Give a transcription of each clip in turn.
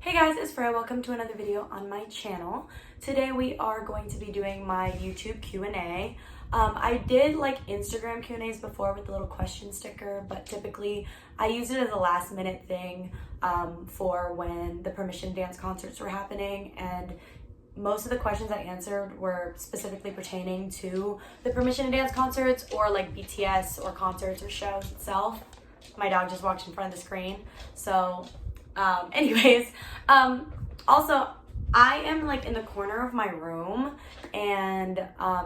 Hey guys, it's Freya. Welcome to another video on my channel. Today we are going to be doing my YouTube Q&A. I did like Instagram Q&As before with the little question sticker, but typically I used it as a last minute thing for when the permission dance concerts were happening, and most of the questions I answered were specifically pertaining to the permission dance concerts or like BTS or concerts or shows itself. My dog just walked in front of the screen, so also I am like in the corner of my room, and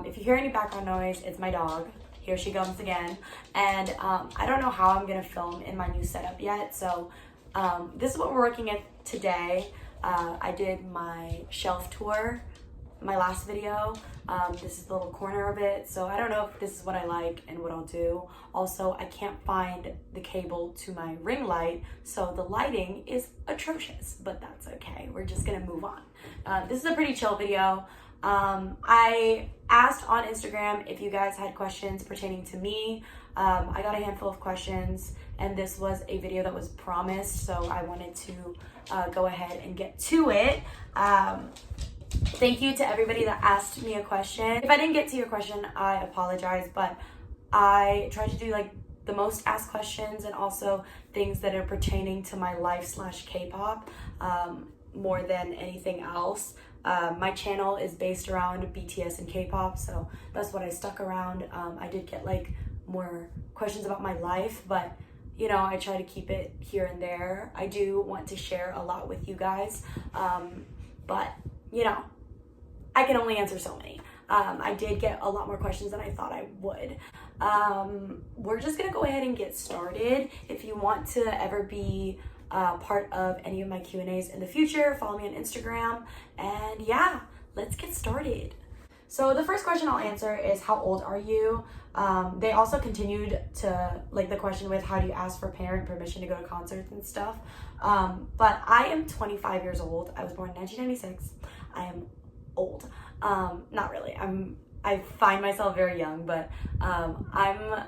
if you hear any background noise, it's my dog. Here she comes again. And I don't know how I'm gonna film in my new setup yet, so this is what we're working at today. I did my shelf tour, my last video. This is the little corner of it, so I don't know if this is what I like and what I'll do. Also, I can't find the cable to my ring light, so the lighting is atrocious, but that's okay. We're just gonna move on. This is a pretty chill video. I asked on Instagram if you guys had questions pertaining to me. I got a handful of questions, and this was a video that was promised, so I wanted to go ahead and get to it. Thank you to everybody that asked me a question. If I didn't get to your question, I apologize, but I tried to do like the most asked questions and also things that are pertaining to my life / K-pop more than anything else. My channel is based around BTS and K-pop, so that's what I stuck around. I did get like more questions about my life, but you know, I try to keep it here and there. I do want to share a lot with you guys, but you know, I can only answer so many. I did get a lot more questions than I thought I would. We're just gonna go ahead and get started. If you want to ever be part of any of my Q&As in the future, follow me on Instagram, and yeah, let's get started. So the first question I'll answer is, how old are you? They also continued to like the question with, how do you ask for parent permission to go to concerts and stuff? But I am 25 years old. I was born in 1996. I am old. Not really. I find myself very young, but I'm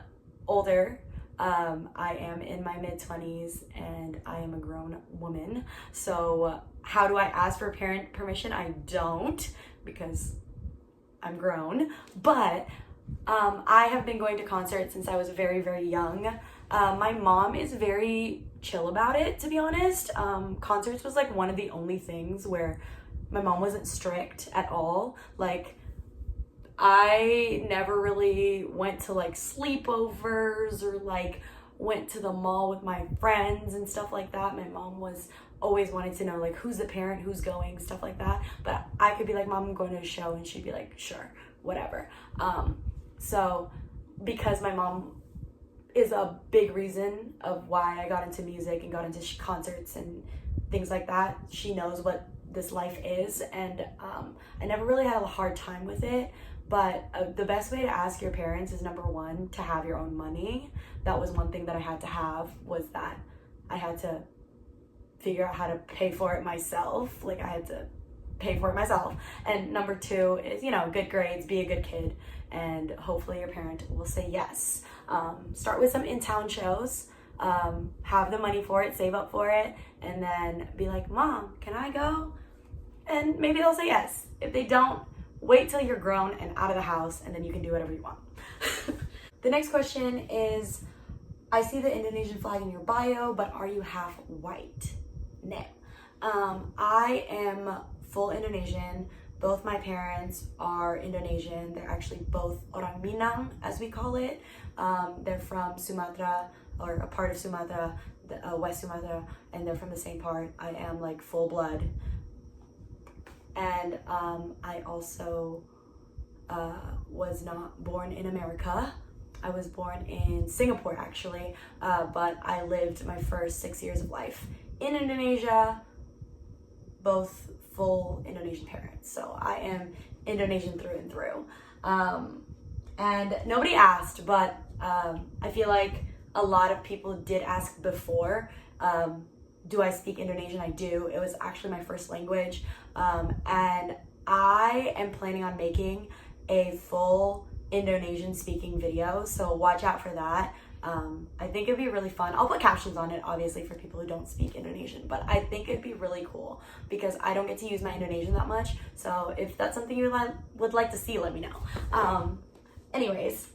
older. I am in my mid-20s and I am a grown woman. So how do I ask for parent permission? I don't, because I'm grown. But I have been going to concerts since I was very, very young. My mom is very chill about it, to be honest. Concerts was like one of the only things where my mom wasn't strict at all. Like, I never really went to like sleepovers or like went to the mall with my friends and stuff like that. My mom was always wanted to know like who's the parent, who's going, stuff like that. But I could be like, Mom, I'm going to a show, and she'd be like, sure, whatever. So because my mom is a big reason of why I got into music and got into concerts and things like that, she knows what this life is, and I never really had a hard time with it. But the best way to ask your parents is, number one, to have your own money. That was one thing that I had to have, was that I had to figure out how to pay for it myself. Like, I had to pay for it myself. And number two is, you know, good grades, be a good kid, and hopefully your parent will say yes. Start with some in-town shows, have the money for it, save up for it, and then be like, Mom, can I go? And maybe they'll say yes. If they don't, wait till you're grown and out of the house, and then you can do whatever you want. The next question is, I see the Indonesian flag in your bio, but are you half white? No. I am full Indonesian. Both my parents are Indonesian. They're actually both Orang Minang, as we call it. They're from Sumatra, or a part of Sumatra, West Sumatra, and they're from the same part. I am like full blood. And I also was not born in America. I was born in Singapore, actually, but I lived my first 6 years of life in Indonesia, both full Indonesian parents. So I am Indonesian through and through. And nobody asked, but I feel like a lot of people did ask before. Do I speak Indonesian? I do. It was actually my first language. And I am planning on making a full Indonesian speaking video, so watch out for that. I think it'd be really fun. I'll put captions on it, obviously, for people who don't speak Indonesian, but I think it'd be really cool because I don't get to use my Indonesian that much. So if that's something you would like to see, let me know. Anyways,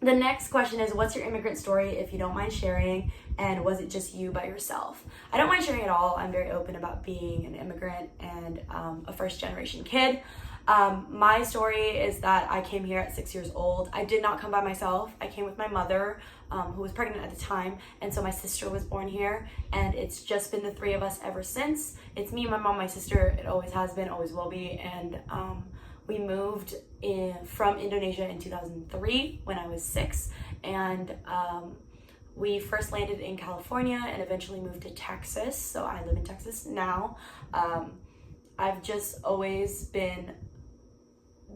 the next question is, what's your immigrant story, if you don't mind sharing, and was it just you by yourself? I don't mind sharing at all. I'm very open about being an immigrant and a first-generation kid. My story is that I came here at 6 years old. I did not come by myself. I came with my mother, who was pregnant at the time, and so my sister was born here, and it's just been the three of us ever since. It's me, my mom, my sister. It always has been, always will be, and we moved from Indonesia in 2003 when I was 6, and we first landed in California and eventually moved to Texas, so I live in Texas now. I've just always been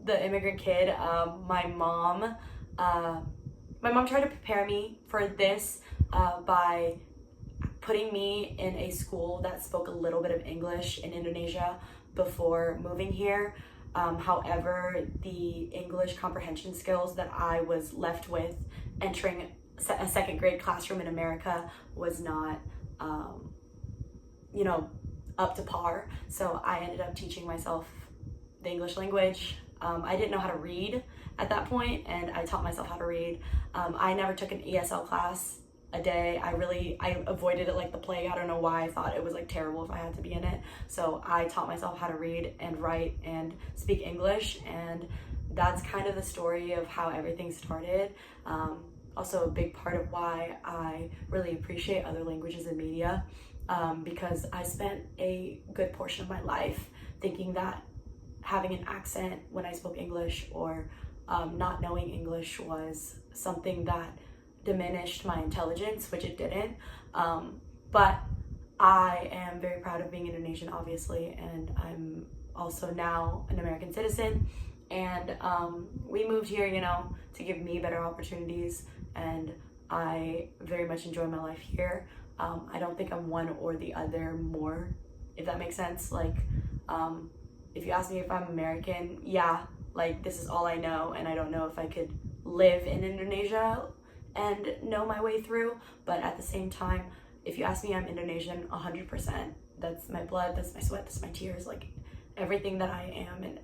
the immigrant kid. My mom tried to prepare me for this by putting me in a school that spoke a little bit of English in Indonesia before moving here. However, the English comprehension skills that I was left with entering a second grade classroom in America was not, up to par. So I ended up teaching myself the English language. I didn't know how to read at that point, and I taught myself how to read. I never took an ESL class a day. I avoided it like the plague. I don't know why. I thought it was like terrible if I had to be in it. So I taught myself how to read and write and speak English, and that's kind of the story of how everything started. Also a big part of why I really appreciate other languages and media, because I spent a good portion of my life thinking that having an accent when I spoke English or not knowing English was something that diminished my intelligence, which it didn't. But I am very proud of being Indonesian, obviously, and I'm also now an American citizen. And we moved here, to give me better opportunities, and I very much enjoy my life here. I don't think I'm one or the other more, if that makes sense. Like, if you ask me if I'm American, yeah, like this is all I know, and I don't know if I could live in Indonesia and know my way through. But at the same time, if you ask me, I'm Indonesian 100%. That's my blood, that's my sweat, that's my tears. Like everything that I am and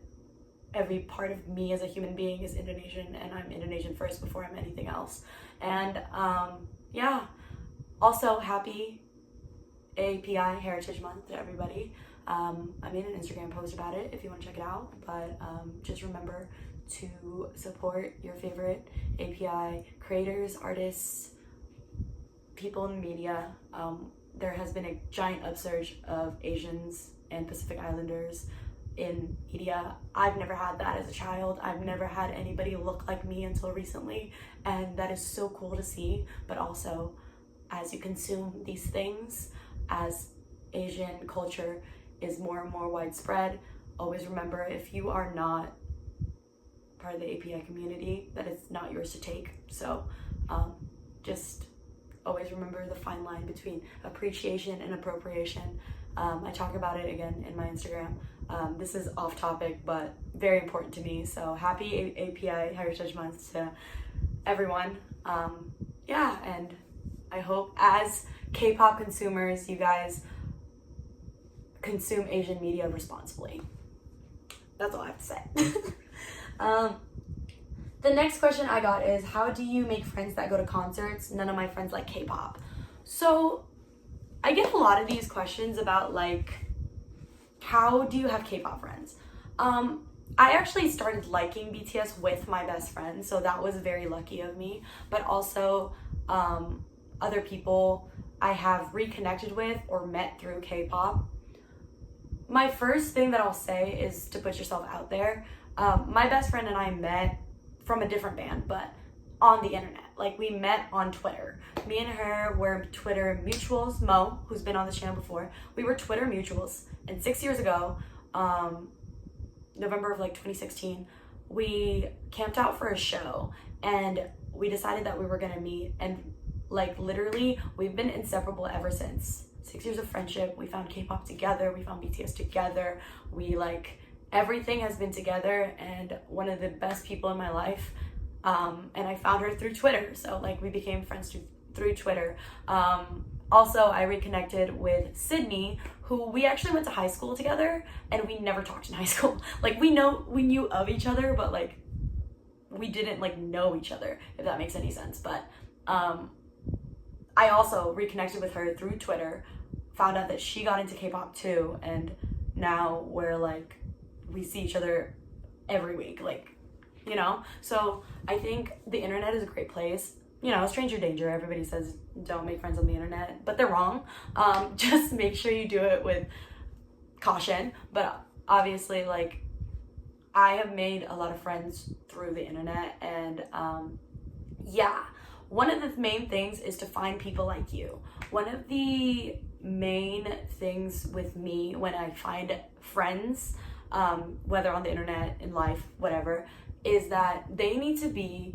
every part of me as a human being is Indonesian, and I'm Indonesian first before I'm anything else. And yeah, also happy API Heritage Month to everybody. I made an Instagram post about it if you want to check it out, but just remember to support your favorite API creators, artists, people in media. There has been a giant upsurge of Asians and Pacific Islanders in media. I've never had that as a child. I've never had anybody look like me until recently, and that is so cool to see. But also, as you consume these things, as Asian culture is more and more widespread, always remember, if you are not part of the API community, that it's not yours to take. So just always remember the fine line between appreciation and appropriation. I talk about it again in my Instagram. This is off topic, but very important to me. So happy API Heritage Month to everyone. Yeah, and I hope as K-pop consumers, you guys consume Asian media responsibly. That's all I have to say. The next question I got is, how do you make friends that go to concerts? None of my friends like K-pop. So I get a lot of these questions about like, how do you have K-pop friends? I actually started liking BTS with my best friend, so that was very lucky of me. But also other people I have reconnected with or met through K-pop. My first thing that I'll say is to put yourself out there. My best friend and I met from a different band, but on the internet. Like, we met on Twitter. Me and her were Twitter mutuals. Mo, who's been on this channel before, we were Twitter mutuals. And 6 years ago, November of like 2016, we camped out for a show, and we decided that we were gonna meet, and like literally we've been inseparable ever since. 6 years of friendship. We found K-pop together, we found BTS together, we like everything has been together. And one of the best people in my life And I found her through Twitter. So like we became friends through Twitter. Also, I reconnected with Sydney, who we actually went to high school together, and we never talked in high school. Like we knew of each other, but like we didn't like know each other, if that makes any sense. But I also reconnected with her through Twitter, found out that she got into K-pop too, and now we're like, we see each other every week, like, you know? So I think the internet is a great place. You know, stranger danger. Everybody says don't make friends on the internet, but they're wrong. Just make sure you do it with caution. But obviously, like, I have made a lot of friends through the internet, and yeah, one of the main things is to find people like you. One of the main things with me when I find friends, whether on the internet, in life, whatever, is that they need to be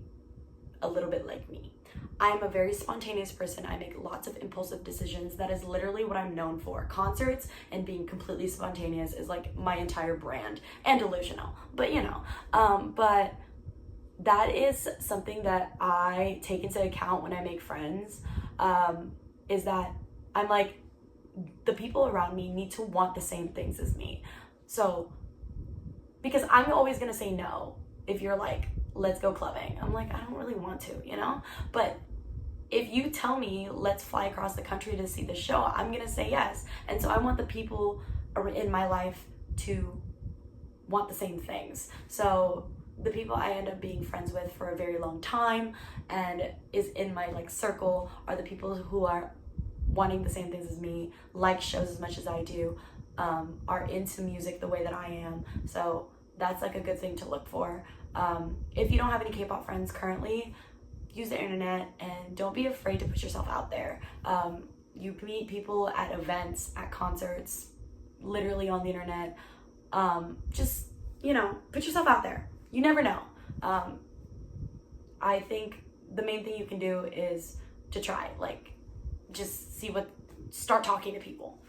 a little bit like me. I'm a very spontaneous person. I make lots of impulsive decisions. That is literally what I'm known for. Concerts and being completely spontaneous is like my entire brand, and delusional, but you know, but that is something that I take into account when I make friends, is that I'm like, the people around me need to want the same things as me. So, because I'm always gonna say no if you're like, let's go clubbing. I'm like, I don't really want to, you know? But if you tell me, let's fly across the country to see the show, I'm gonna say yes. And so I want the people in my life to want the same things. So the people I end up being friends with for a very long time and is in my like circle are the people who are wanting the same things as me, like shows as much as I do, are into music the way that I am. So that's like a good thing to look for. If you don't have any K-pop friends currently, use the internet and don't be afraid to put yourself out there. You meet people at events, at concerts, literally on the internet. Just, you know, put yourself out there. You never know. I think the main thing you can do is to try, like, just start talking to people.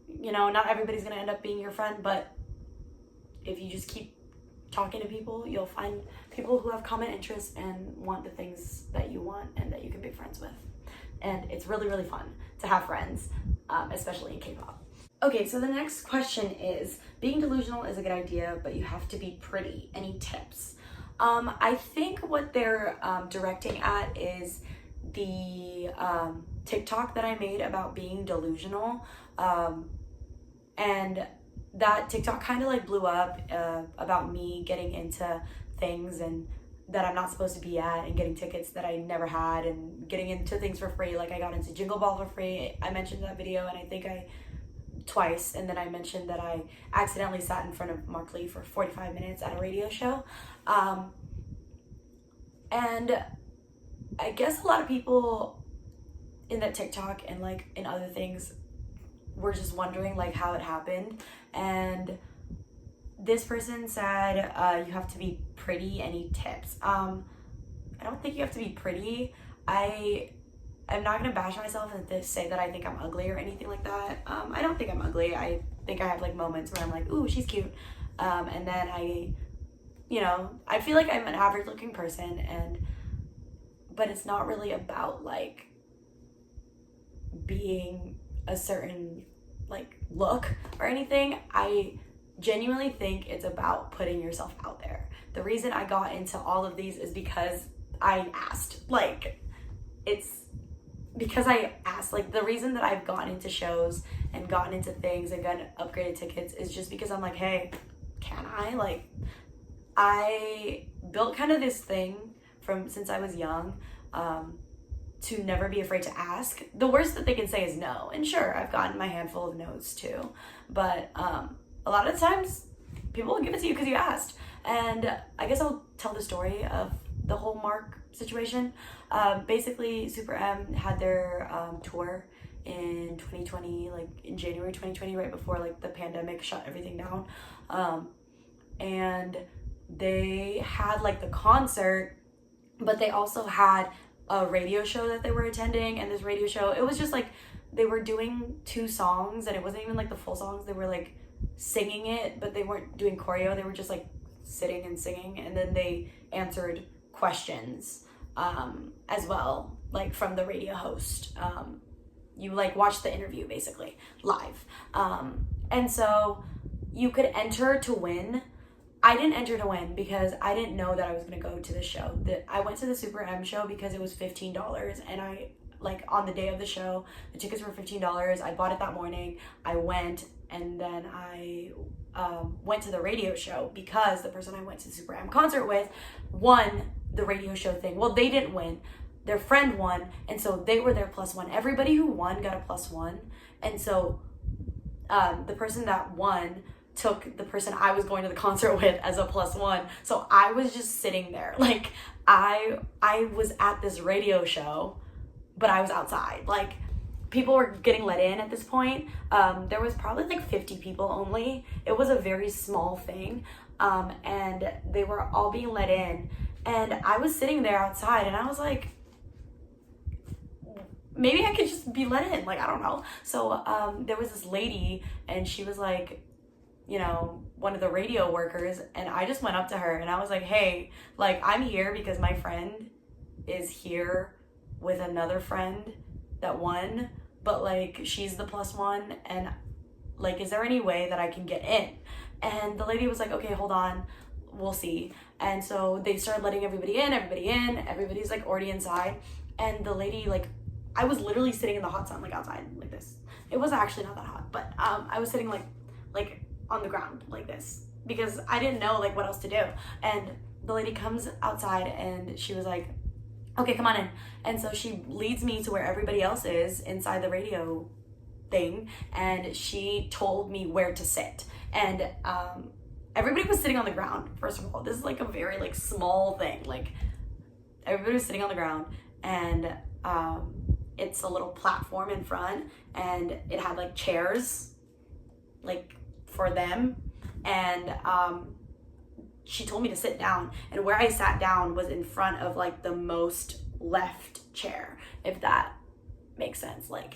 You know, not everybody's gonna end up being your friend, but if you just keep talking to people, you'll find people who have common interests and want the things that you want and that you can be friends with. And it's really, really fun to have friends, especially in K-pop. Okay, so the next question is, being delusional is a good idea, but you have to be pretty. Any tips? I think what they're directing at is the TikTok that I made about being delusional. And that TikTok kind of like blew up about me getting into things and that I'm not supposed to be at, and getting tickets that I never had, and getting into things for free. Like I got into Jingle Ball for free. I mentioned that video, and I think twice, and then I mentioned that I accidentally sat in front of Mark Lee for 45 minutes at a radio show. And I guess a lot of people in that TikTok and like in other things were just wondering like how it happened. And this person said, you have to be pretty. Any tips? I don't think you have to be pretty. I'm not gonna bash myself and say that I think I'm ugly or anything like that. I don't think I'm ugly. I think I have like moments where I'm like, ooh, she's cute. And then I feel like I'm an average looking person, but it's not really about like being a certain like look or anything. I genuinely think it's about putting yourself out there. The reason I got into all of these is because I asked. Like, it's because I asked. Like, the reason that I've gotten into shows and gotten into things and gotten upgraded tickets is just because I'm like, hey, can I? Like, I built kind of this thing from since I was young, to never be afraid to ask. The worst that they can say is no. And sure, I've gotten my handful of no's too. But a lot of the times, people will give it to you because you asked. And I guess I'll tell the story of the whole Mark situation. Basically, Super M had their tour in 2020, like in January 2020, right before like the pandemic shut everything down. And they had like the concert, but they also had a radio show that they were attending. And this radio show, it was just like they were doing 2 songs, and it wasn't even like the full songs. They were like singing it, but they weren't doing choreo. They were just like sitting and singing, and then they answered questions as well, like from the radio host. You like watch the interview basically live. And so you could enter to win. I didn't enter to win because I didn't know that I was gonna go to the show. I went to the Super M show because it was $15, and I, like, on the day of the show, the tickets were $15. I bought it that morning. I went, and then I went to the radio show because the person I went to the Super M concert with won the radio show thing. Well, they didn't win. Their friend won, and so they were their +1. Everybody who won got a +1, and so the person that won took the person I was going to the concert with as a +1. So I was just sitting there. Like, I was at this radio show, but I was outside. Like, people were getting let in at this point. There was probably like 50 people only. It was a very small thing. And they were all being let in. And I was sitting there outside, and I was like, maybe I could just be let in. Like, I don't know. So there was this lady, and she was like, you know, one of the radio workers, and I just went up to her and I was like, hey, like, I'm here because my friend is here with another friend that won, but like, she's the +1, and like, is there any way that I can get in? And the lady was like, okay, hold on, we'll see. And so they started letting everybody in, everybody's like already inside, and the lady, like, I was literally sitting in the hot sun, like outside like this. It was actually not that hot, but I was sitting like on the ground like this because I didn't know like what else to do. And the lady comes outside and she was like, okay, come on in. And so she leads me to where everybody else is inside the radio thing, and she told me where to sit. And everybody was sitting on the ground. First of all, this is like a very like small thing. Like, everybody was sitting on the ground, and it's a little platform in front, and it had like chairs like for them, and she told me to sit down, and where I sat down was in front of like the most left chair, if that makes sense. Like,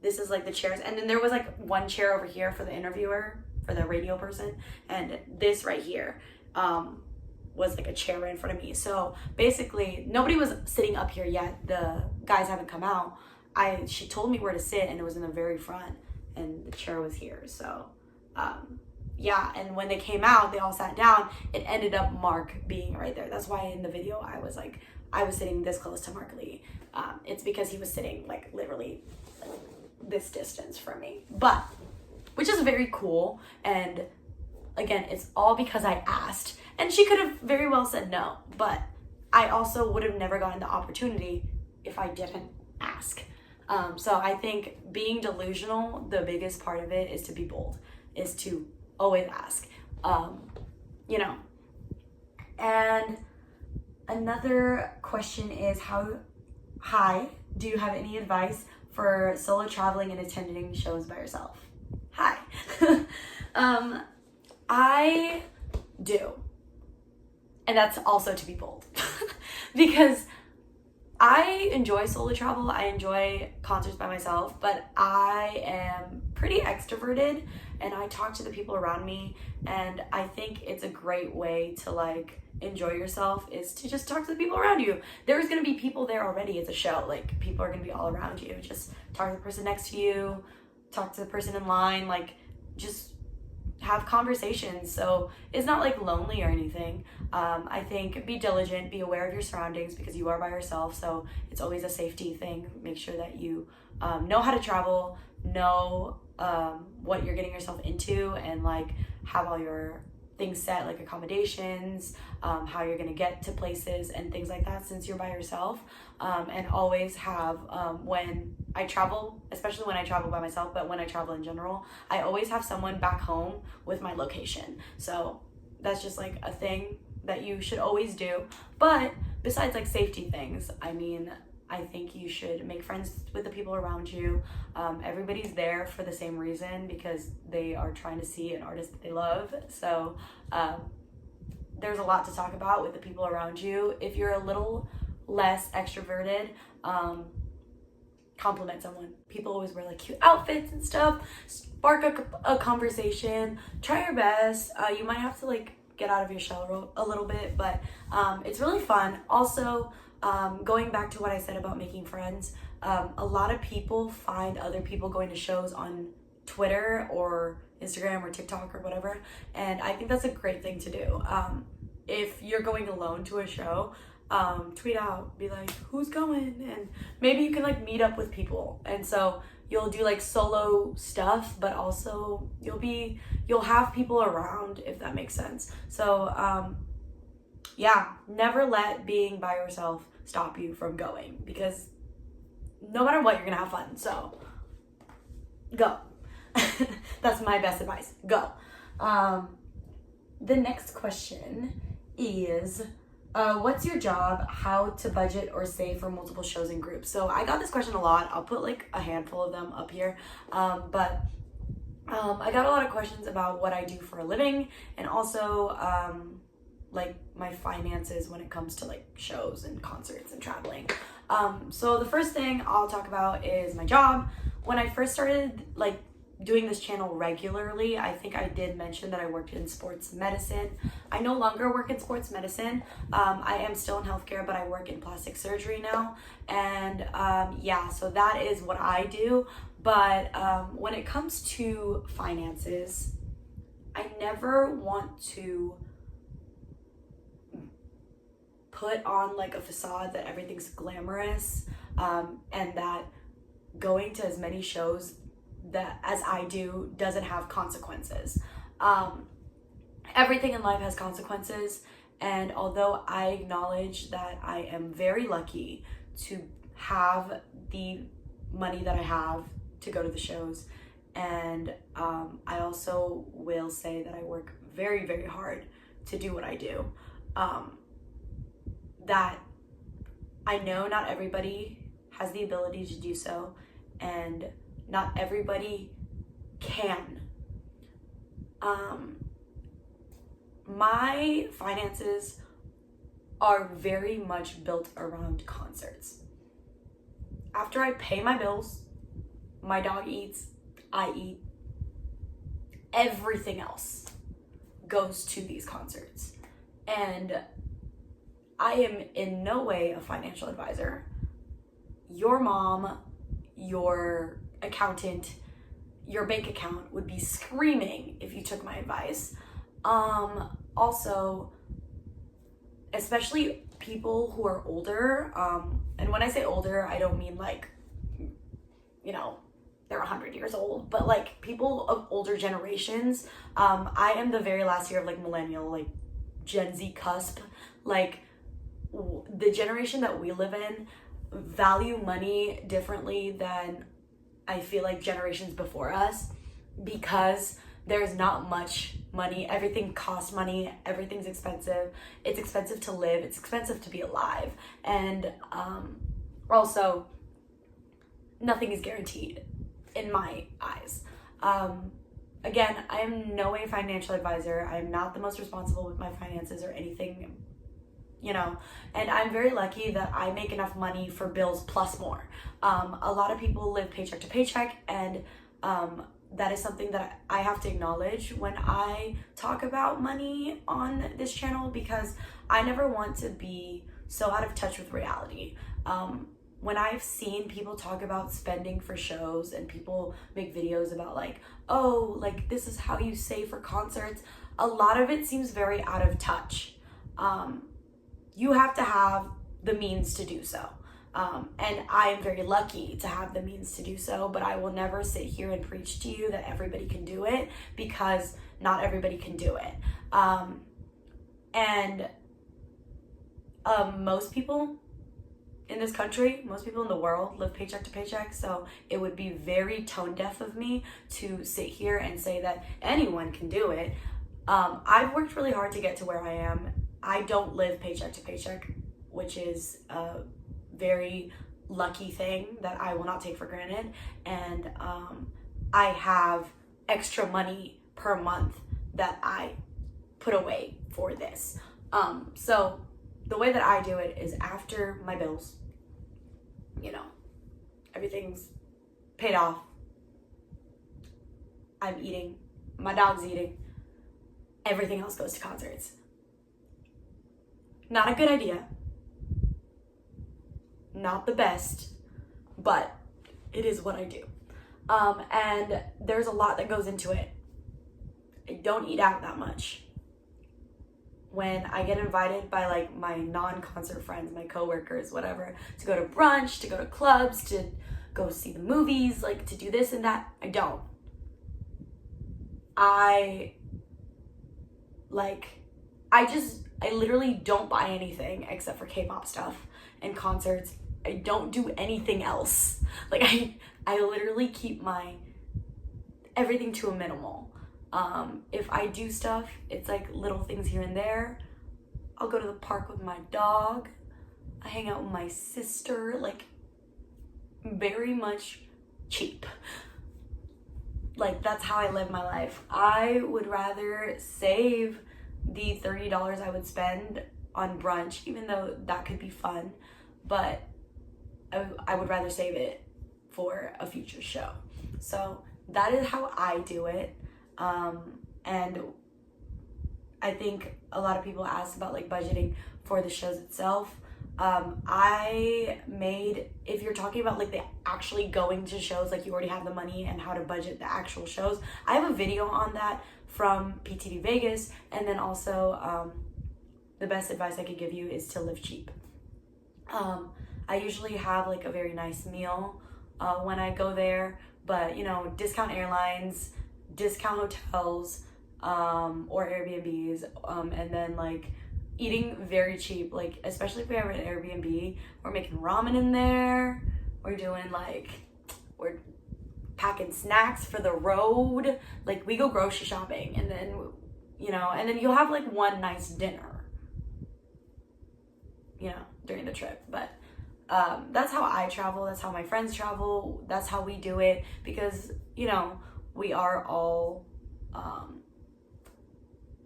this is like the chairs, and then there was like one chair over here for the interviewer, for the radio person, and this right here was like a chair right in front of me. So basically nobody was sitting up here yet. The guys haven't come out. She told me where to sit, and it was in the very front, and the chair was here. So yeah, and when they came out, they all sat down. It ended up Mark being right there. That's why in the video I was like, I was sitting this close to Mark Lee. It's because he was sitting like literally this distance from me, but which is very cool. And again, it's all because I asked, and she could have very well said no, but I also would have never gotten the opportunity if I didn't ask. So I think being delusional, the biggest part of it is to be bold, is to always ask, you know. And another question is, hi, do you have any advice for solo traveling and attending shows by yourself? Hi. I do. And that's also to be bold. Because I enjoy solo travel. I enjoy concerts by myself, but I am pretty extroverted, and I talk to the people around me, and I think it's a great way to like enjoy yourself is to just talk to the people around you. There's gonna be people there already. It's a show. Like, people are gonna be all around you. Just talk to the person next to you, talk to the person in line, like, just have conversations. So it's not like lonely or anything. I think be diligent, be aware of your surroundings, because you are by yourself, so it's always a safety thing. Make sure that you know how to travel, know what you're getting yourself into, and like have all your things set, like accommodations, how you're gonna get to places and things like that, since you're by yourself. And always have, when I travel, especially when I travel by myself, but when I travel in general, I always have someone back home with my location. So that's just like a thing that you should always do. But besides like safety things, I mean, I think you should make friends with the people around you. Everybody's there for the same reason, because they are trying to see an artist that they love. So there's a lot to talk about with the people around you. If you're a little less extroverted, compliment someone. People always wear like cute outfits and stuff. Spark a conversation. Try your best. You might have to like get out of your shell a little bit, but it's really fun. Also, going back to what I said about making friends, a lot of people find other people going to shows on Twitter or Instagram or TikTok or whatever, and I think that's a great thing to do. If you're going alone to a show, tweet out, be like, who's going? And maybe you can like meet up with people, and so you'll do like solo stuff, but also you'll have people around, if that makes sense. So yeah, never let being by yourself stop you from going, because no matter what, you're gonna have fun. So go. That's my best advice. Go. The next question is, what's your job? How to budget or save for multiple shows and groups? So I got this question a lot. I'll put like a handful of them up here. But I got a lot of questions about what I do for a living, and also like my finances when it comes to like shows and concerts and traveling. So the first thing I'll talk about is my job. When I first started like doing this channel regularly, I think I did mention that I worked in sports medicine. I no longer work in sports medicine. I am still in healthcare, but I work in plastic surgery now. And yeah, so that is what I do. But when it comes to finances, I never want to put on like a facade that everything's glamorous, and that going to as many shows that as I do doesn't have consequences. Everything in life has consequences, and although I acknowledge that I am very lucky to have the money that I have to go to the shows, and I also will say that I work very, very hard to do what I do, that I know not everybody has the ability to do so, and not everybody can. My finances are very much built around concerts. After I pay my bills, my dog eats, I eat, everything else goes to these concerts. And I am in no way a financial advisor. Your mom, your accountant, your bank account would be screaming if you took my advice. Also, especially people who are older, and when I say older, I don't mean like, you know, they're 100 years old, but like people of older generations. I am the very last year of like millennial, like Gen Z cusp. Like the generation that we live in value money differently than I feel like generations before us, because there's not much money. Everything costs money. Everything's expensive. It's expensive to live. It's expensive to be alive. And also, nothing is guaranteed in my eyes. Again, I am no way a financial advisor. I'm not the most responsible with my finances or anything, you know, and I'm very lucky that I make enough money for bills plus more. A lot of people live paycheck to paycheck, and that is something that I have to acknowledge when I talk about money on this channel, because I never want to be so out of touch with reality. When I've seen people talk about spending for shows, and people make videos about like, oh, like this is how you save for concerts, a lot of it seems very out of touch. You have to have the means to do so. And I am very lucky to have the means to do so, but I will never sit here and preach to you that everybody can do it, because not everybody can do it. And most people in this country, most people in the world live paycheck to paycheck, so it would be very tone deaf of me to sit here and say that anyone can do it. I've worked really hard to get to where I am. I don't live paycheck to paycheck, which is a very lucky thing that I will not take for granted. And I have extra money per month that I put away for this. So the way that I do it is after my bills, you know, everything's paid off, I'm eating, my dog's eating, everything else goes to concerts. Not a good idea. Not the best, but it is what I do. And there's a lot that goes into it. I don't eat out that much. When I get invited by like my non-concert friends, my coworkers, whatever, to go to brunch, to go to clubs, to go see the movies, like to do this and that, I don't. I literally don't buy anything except for K-pop stuff and concerts. I don't do anything else. Like I literally keep my everything to a minimal. If I do stuff, it's like little things here and there. I'll go to the park with my dog. I hang out with my sister, like very much cheap. Like that's how I live my life. I would rather save the $30 I would spend on brunch, even though that could be fun, but I would rather save it for a future show. So that is how I do it. And I think a lot of people ask about like budgeting for the shows itself. If you're talking about like the actually going to shows, like you already have the money and how to budget the actual shows, I have a video on that from PTV Vegas. And then also, the best advice I could give you is to live cheap. I usually have like a very nice meal, when I go there, but you know, discount airlines, discount hotels, or Airbnbs, and then like eating very cheap, like especially if we have an Airbnb, we're making ramen in there, we're packing snacks for the road, like we go grocery shopping, and then you'll have like one nice dinner, during the trip. But that's how I travel, that's how my friends travel, that's how we do it, because we are all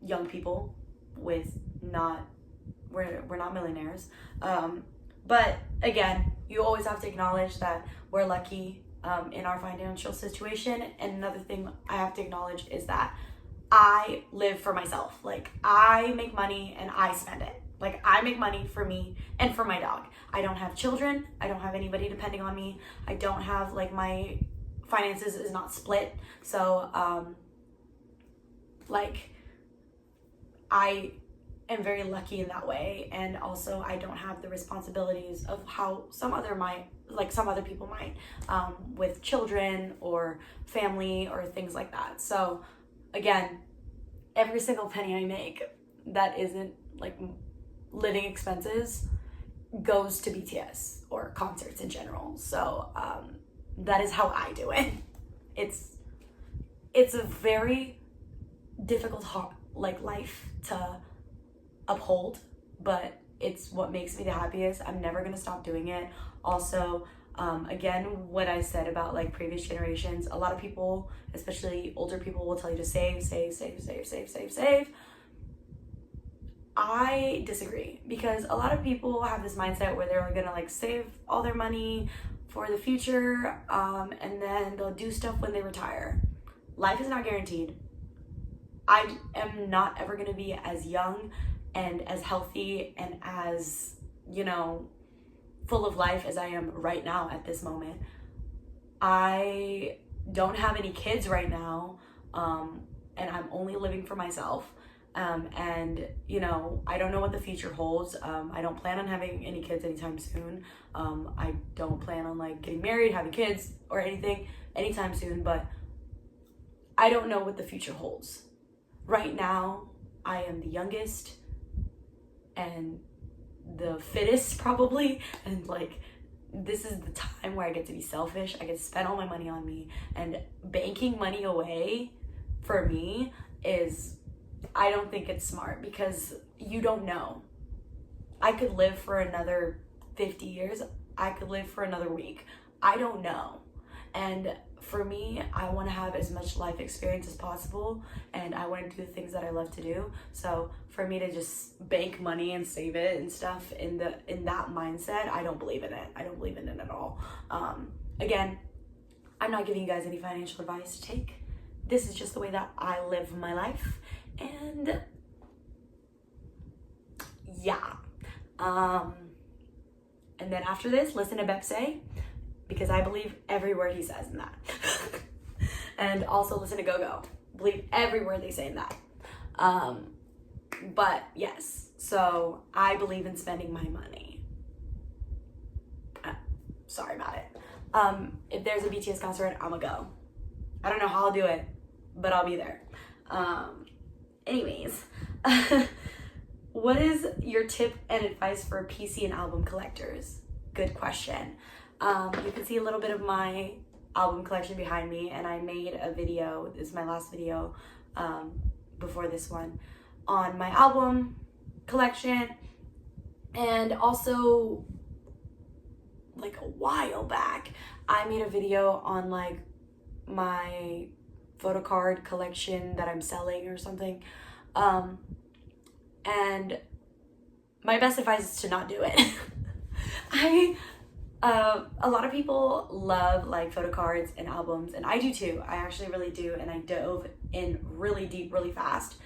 young people with we're not millionaires, but again, you always have to acknowledge that we're lucky in our financial situation. And another thing I have to acknowledge is that I live for myself. Like I make money and I spend it. Like I make money for me and for my dog. I don't have children. I don't have anybody depending on me. I don't have like my finances is not split. So I am very lucky in that way. And also I don't have the responsibilities of how some other people might, with children or family or things like that. So again, every single penny I make that isn't like living expenses goes to BTS or concerts in general. So that is how I do it. It's a very difficult life to uphold, but it's what makes me the happiest. I'm never gonna stop doing it. Also, again, what I said about like previous generations, a lot of people, especially older people, will tell you to save. I disagree, because a lot of people have this mindset where they're gonna like save all their money for the future, and then they'll do stuff when they retire. Life is not guaranteed. I am not ever gonna be as young and as healthy and as, full of life as I am right now at this moment. I don't have any kids right now, and I'm only living for myself. And I don't know what the future holds. I don't plan on having any kids anytime soon. I don't plan on like getting married, having kids or anything anytime soon, but I don't know what the future holds. Right now, I am the youngest and the fittest probably, and like this is the time where I get to be selfish. I get to spend all my money on me, and banking money away for me I don't think it's smart, because you don't know. I could live for another 50 years. I could live for another week. I don't know. And for me, I want to have as much life experience as possible, and I want to do the things that I love to do. So for me to just bank money and save it and stuff in that mindset, I don't believe in it. I don't believe in it at all. Again, I'm not giving you guys any financial advice to take. This is just the way that I live my life, And yeah. And then after this, listen to Bepse, because I believe every word he says in that. And also listen to Go-Go. Believe every word they say in that. But yes, so I believe in spending my money. Sorry about it. If there's a BTS concert, I'ma go. I don't know how I'll do it, but I'll be there. Anyways, what is your tip and advice for PC and album collectors? Good question. You can see a little bit of my album collection behind me, and I made a video, this is my last video before this one, on my album collection. And also, like a while back, I made a video on like my photo card collection that I'm selling or something. And my best advice is to not do it. A lot of people love like photo cards and albums, and I do too. I actually really do, and I dove in really deep, really fast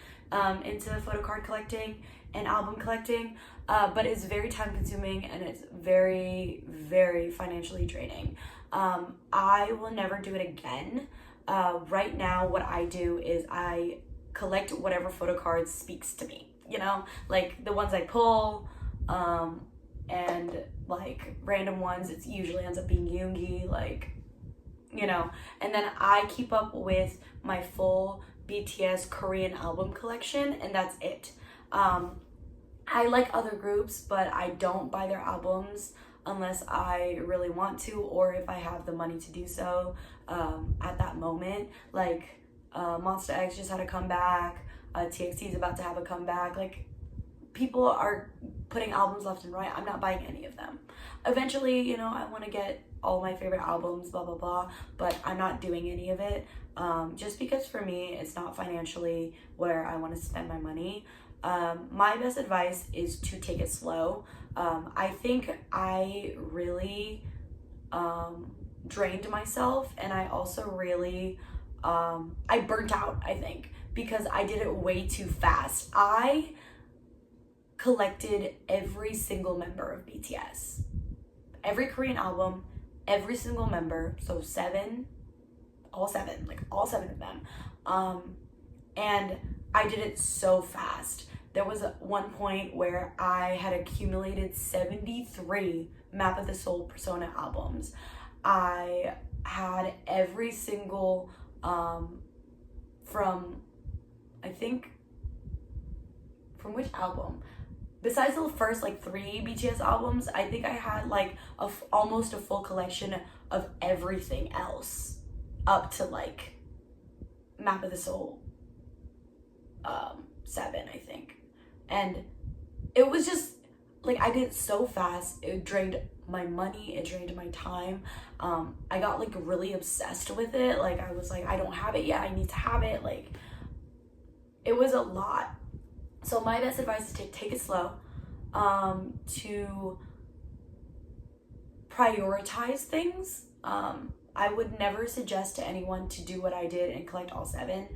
into photo card collecting and album collecting, but it's very time consuming and it's very, very financially draining. I will never do it again. Right now, what I do is I collect whatever photo card speaks to me, you know, like the ones I pull, and like random ones, it usually ends up being Yoongi, like, you know, and then I keep up with my full BTS Korean album collection, and that's it. I like other groups, but I don't buy their albums unless I really want to, or if I have the money to do so at that moment. Like Monster X just had a comeback, TXT is about to have a comeback. Like, people are putting albums left and right. I'm not buying any of them. Eventually, you know, I want to get all my favorite albums, blah, blah, blah, but I'm not doing any of it, just because for me, it's not financially where I want to spend my money. My best advice is to take it slow. I think I really drained myself, and I also really, I burnt out, I think, because I did it way too fast. I collected every single member of BTS, every Korean album, every single member, so all seven of them, and I did it so fast. There was one point where I had accumulated 73 Map of the Soul Persona albums. I had every single from which album? Besides the first like 3 BTS albums, I think I had like almost a full collection of everything else up to like Map of the Soul 7, I think. And it was just like, I did it so fast, it drained my money, it drained my time. I got like really obsessed with it. Like, I was like, I don't have it yet, I need to have it. Like, it was a lot. So my best advice is to take it slow, to prioritize things. I would never suggest to anyone to do what I did and collect all 7.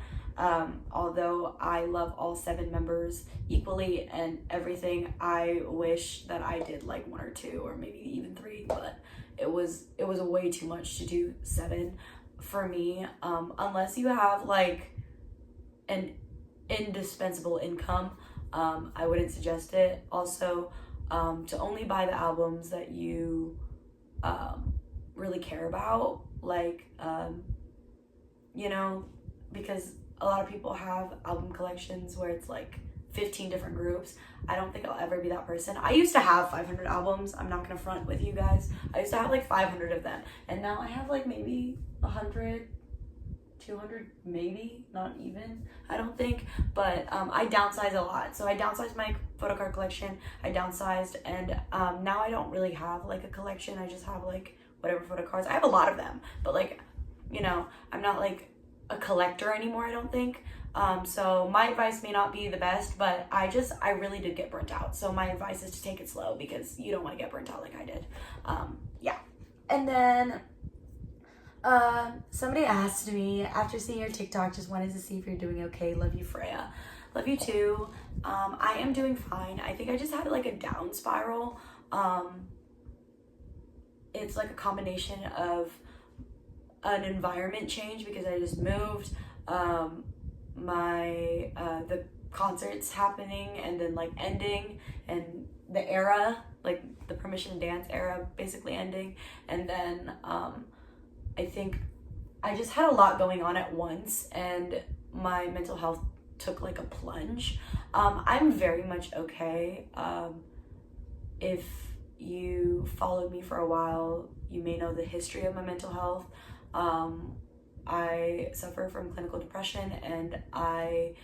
Although I love all 7 members equally and everything, I wish that I did like 1 or 2 or maybe even 3, but it was way too much to do 7 for me, unless you have like an indispensable income. I wouldn't suggest it. Also, to only buy the albums that you really care about, like, you know, because a lot of people have album collections where it's like 15 different groups. I don't think I'll ever be that person. I used to have 500 albums. I'm not gonna front with you guys. I used to have like 500 of them, and now I have like maybe 100, 200, maybe, not even, I don't think. But I downsized a lot. So I downsized my photo card collection. I downsized, and now I don't really have like a collection. I just have like whatever photo cards. I have a lot of them, but like, you know, I'm not like a collector anymore, I don't think. So my advice may not be the best, but I really did get burnt out. So my advice is to take it slow, because you don't want to get burnt out like I did. Yeah. And then Somebody asked me after seeing your TikTok, just wanted to see if you're doing okay. Love you, Freya. Love you too. I am doing fine. I think I just had like a down spiral. It's like a combination of an environment change because I just moved. The concerts happening and then like ending, and the era, like the permission to dance era basically ending, and then I think I just had a lot going on at once and my mental health took like a plunge. I'm very much okay. If you followed me for a while, you may know the history of my mental health. I suffer from clinical depression, and I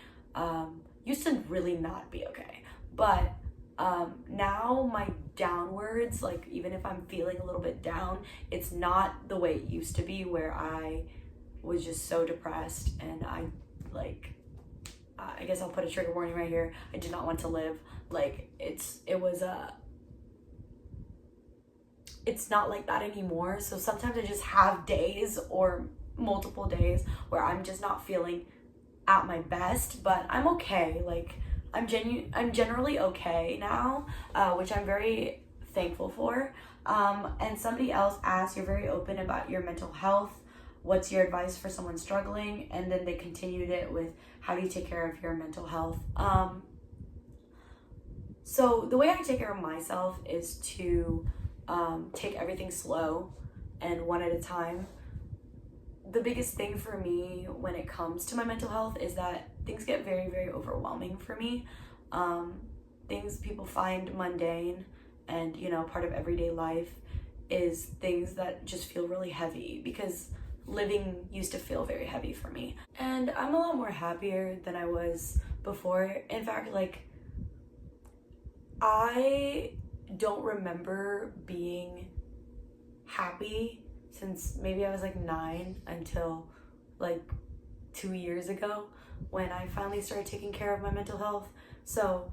used to really not be okay. But now my downwards, like even if I'm feeling a little bit down, it's not the way it used to be where I was just so depressed and I guess I'll put a trigger warning right here. I did not want to live. Like it's not like that anymore. So sometimes I just have days or multiple days where I'm just not feeling at my best, but I'm okay. Like I'm generally okay now, which I'm very thankful for. And somebody else asked, you're very open about your mental health. What's your advice for someone struggling? And then they continued it with, how do you take care of your mental health? So the way I take care of myself is to take everything slow and one at a time. The biggest thing for me when it comes to my mental health is that things get very, very overwhelming for me. Things people find mundane and, part of everyday life is things that just feel really heavy, because living used to feel very heavy for me. And I'm a lot more happier than I was before. In fact, I don't remember being happy since maybe I was 9 until 2 years ago, when I finally started taking care of my mental health. So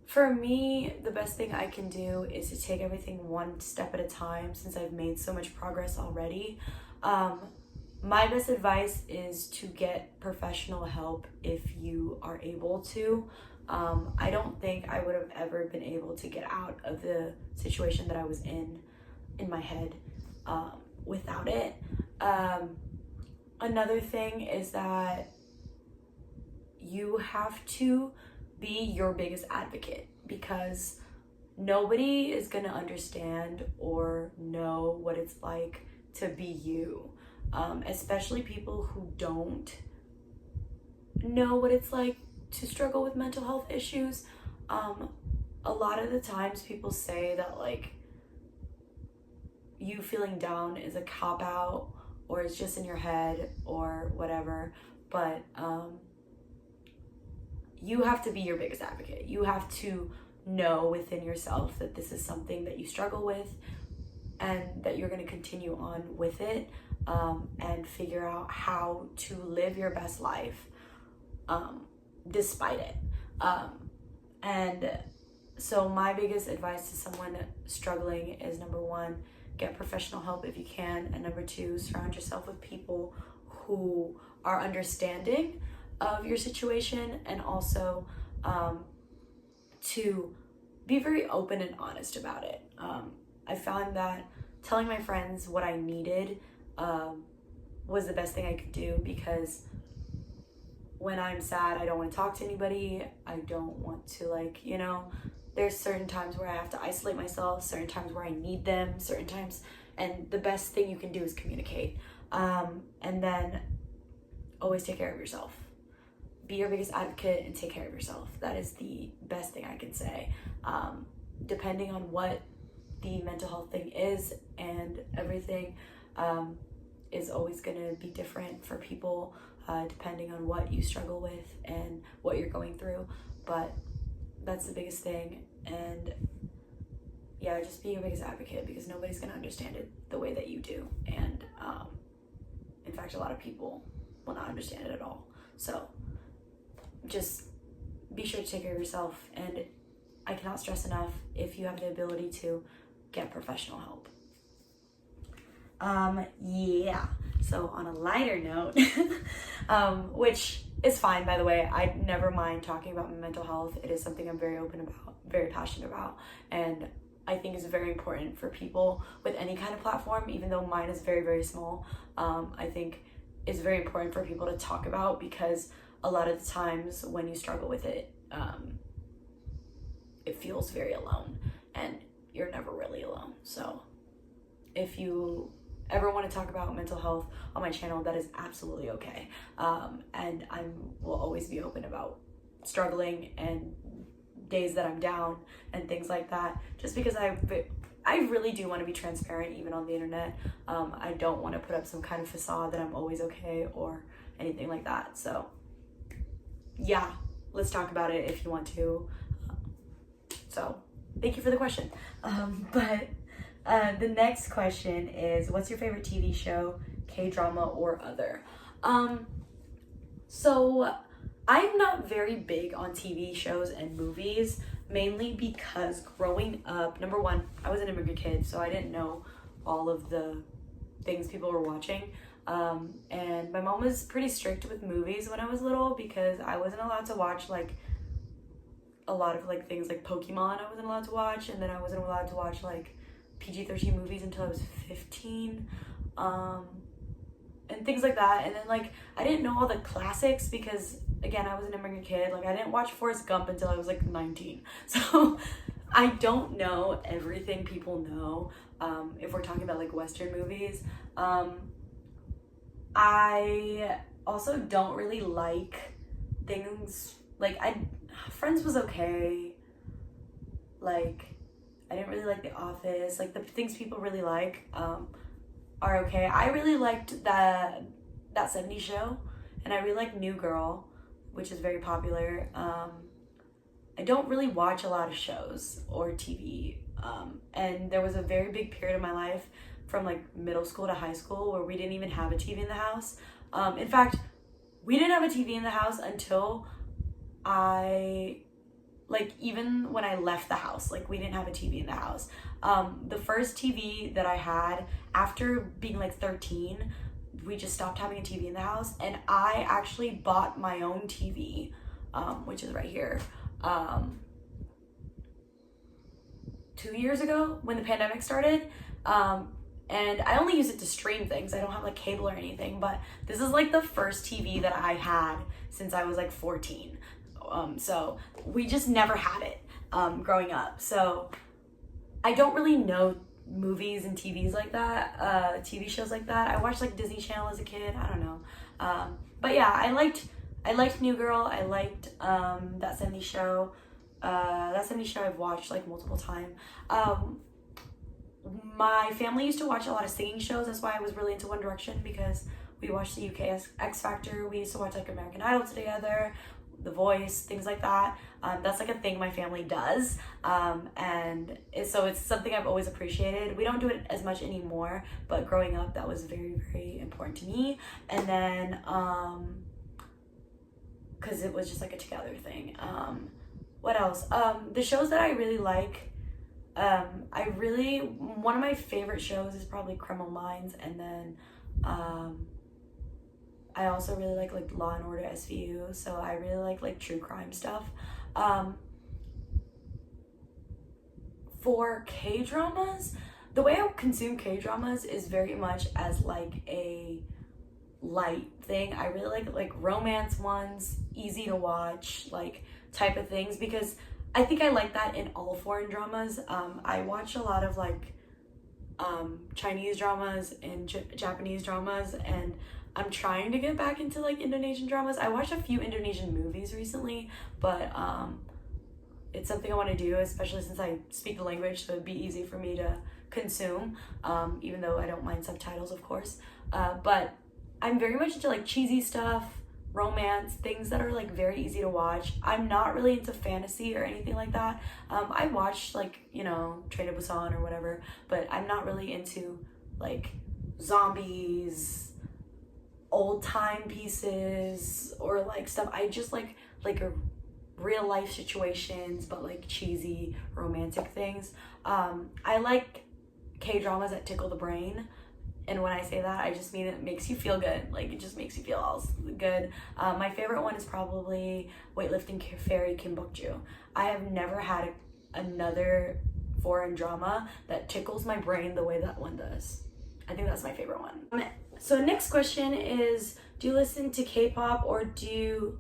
for me, the best thing I can do is to take everything one step at a time, since I've made so much progress already. My best advice is to get professional help if you are able to. I don't think I would have ever been able to get out of the situation that I was in my head without it. Another thing is that you have to be your biggest advocate, because nobody is going to understand or know what it's like to be you, especially people who don't know what it's like to struggle with mental health issues. A lot of the times people say that you feeling down is a cop-out, or it's just in your head or whatever, but you have to be your biggest advocate. You have to know within yourself that this is something that you struggle with, and that you're going to continue on with it, and figure out how to live your best life despite it. And so my biggest advice to someone struggling is, number one, get professional help if you can, and number two, surround yourself with people who are understanding of your situation, and also to be very open and honest about it. I found that telling my friends what I needed was the best thing I could do, because when I'm sad, I don't want to talk to anybody. I don't want to there's certain times where I have to isolate myself, certain times where I need them, certain times, and the best thing you can do is communicate. And then always take care of yourself. Be your biggest advocate and take care of yourself. That is the best thing I can say. Depending on what the mental health thing is and everything, is always going to be different for people, depending on what you struggle with and what you're going through. But that's the biggest thing. And yeah, just be your biggest advocate, because nobody's going to understand it the way that you do. And in fact, a lot of people will not understand it at all. So just be sure to take care of yourself. And I cannot stress enough, if you have the ability to, get professional help. Yeah. So on a lighter note, which is fine, by the way, I never mind talking about my mental health. It is something I'm very open about, very passionate about, and I think is very important for people with any kind of platform, even though mine is very, very small. I think it's very important for people to talk about, because a lot of the times when you struggle with it, it feels very alone, and you're never really alone. So if you ever want to talk about mental health on my channel, that is absolutely okay. And I will always be open about struggling and days that I'm down and things like that, just because I really do want to be transparent even on the internet. I don't want to put up some kind of facade that I'm always okay or anything like that. So yeah, let's talk about it if you want to. So thank you for the question. But the next question is, what's your favorite TV show, K-drama, or other? So I'm not very big on TV shows and movies, mainly because growing up, number one, I was an immigrant kid, so I didn't know all of the things people were watching. And my mom was pretty strict with movies when I was little, because I wasn't allowed to watch like a lot of like things like Pokemon I wasn't allowed to watch, and then I wasn't allowed to watch like PG-13 movies until I was 15, and things like that. And then like I didn't know all the classics, because again, I was an immigrant kid. Like I didn't watch Forrest Gump until I was like 19, so I don't know everything people know. If we're talking about like Western movies, I also don't really like things like Friends was okay. Like I didn't really like The Office. Like the things people really like are okay. I really liked that 70s show, and I really like New Girl, which is very popular. I don't really watch a lot of shows or TV, and there was a very big period of my life from like middle school to high school where we didn't even have a TV in the house. In fact, we didn't have a TV in the house until even when I left the house, like we didn't have a TV in the house. The first TV that I had after being like 13, we just stopped having a TV in the house, and I actually bought my own TV, which is right here, 2 years ago when the pandemic started. And I only use it to stream things. I don't have like cable or anything, but this is like the first TV that I had since I was like 14. So we just never had it growing up. So I don't really know movies and TVs like that, TV shows like that. I watched like Disney Channel as a kid. I don't know. But yeah, I liked New Girl. I liked that 70s show. That 70s show I've watched like multiple times. My family used to watch a lot of singing shows. That's why I was really into One Direction, because we watched the UK X Factor. We used to watch like American Idol together, The Voice, things like that. That's like a thing my family does, and so it's something I've always appreciated. We don't do it as much anymore, but growing up, that was very, very important to me. And then because it was just like a together thing. What else? The shows that I really like, one of my favorite shows is probably Criminal Minds, and then I also really like Law and Order SVU, so I really like true crime stuff. For K-dramas, the way I consume K-dramas is very much as like a light thing. I really like romance ones, easy to watch, like type of things, because I think I like that in all foreign dramas. I watch a lot of like Chinese dramas and Japanese dramas, and I'm trying to get back into like Indonesian dramas. I watched a few Indonesian movies recently, but it's something I want to do, especially since I speak the language, so it'd be easy for me to consume, even though I don't mind subtitles, of course. But I'm very much into like cheesy stuff, romance, things that are like very easy to watch. I'm not really into fantasy or anything like that. I watch like, you know, Train to Busan or whatever, but I'm not really into like zombies, old time pieces, or like stuff. I just like a real life situations, but like cheesy romantic things. I like K-dramas that tickle the brain, And when I say that, I just mean it makes you feel good. Like, it just makes you feel all good. My favorite one is probably Weightlifting Fairy Kim Bokju. I have never had another foreign drama that tickles my brain the way that one does. I think that's my favorite one. So next question is, do you listen to K-pop, or do you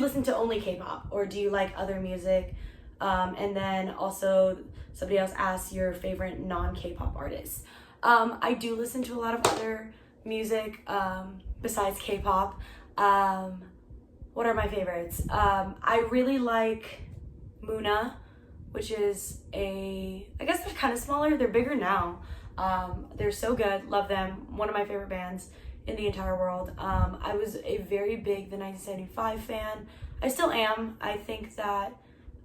listen to only K-pop, or do you like other music? And then also somebody else asked your favorite non-K-pop artists. I do listen to a lot of other music besides K-pop. What are my favorites? I really like Muna, which is I guess they're kind of smaller. They're bigger now. They're so good. Love them. One of my favorite bands in the entire world. I was a very big The 1975 fan. I still am. I think that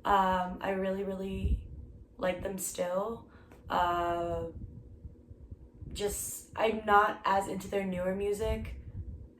I really, really like them still. I'm not as into their newer music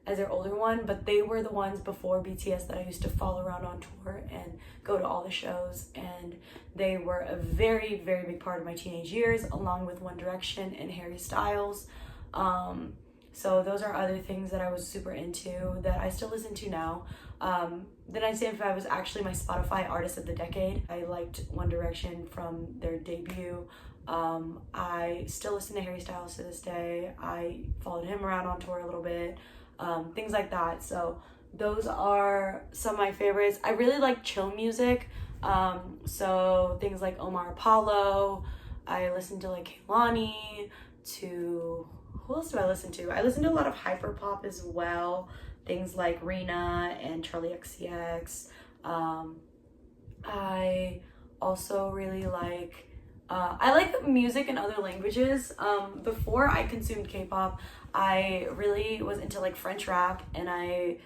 as their older one, but they were the ones before BTS that I used to follow around on tour and go to all the shows, and they were a very, very big part of my teenage years, along with One Direction and Harry Styles. So those are other things that I was super into that I still listen to now. The 1975 was actually my Spotify Artist of the Decade. I liked One Direction from their debut. I still listen to Harry Styles to this day. I followed him around on tour a little bit, things like that. So those are some of my favorites. I really like chill music, so things like Omar Apollo. I listen to like Kehlani, to who else do I listen to? I listen to a lot of hyper pop as well, things like Rina and Charlie XCX. I also really like I like music in other languages. Before I consumed K-pop, I really was into like French rap, and I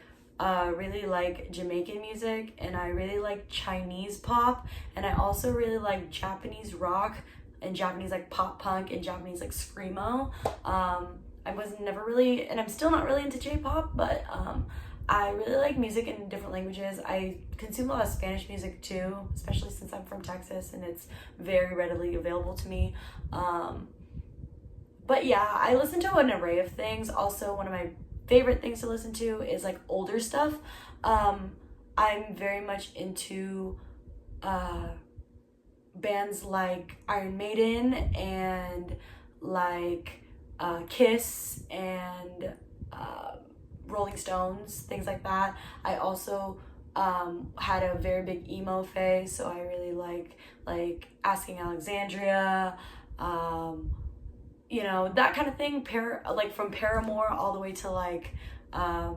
really like Jamaican music, and I really like Chinese pop, and I also really like Japanese rock and Japanese like pop punk and Japanese like screamo. I was never really, and I'm still not really into J-pop, but I really like music in different languages. I consume a lot of Spanish music too, especially since I'm from Texas and it's very readily available to me. But yeah, I listen to an array of things. Also, one of my favorite things to listen to is like older stuff. I'm very much into bands like Iron Maiden and like Kiss and Rolling Stones, things like that. I also had a very big emo phase, so I really like Asking Alexandria, you know, that kind of thing. Like from Paramore all the way to like I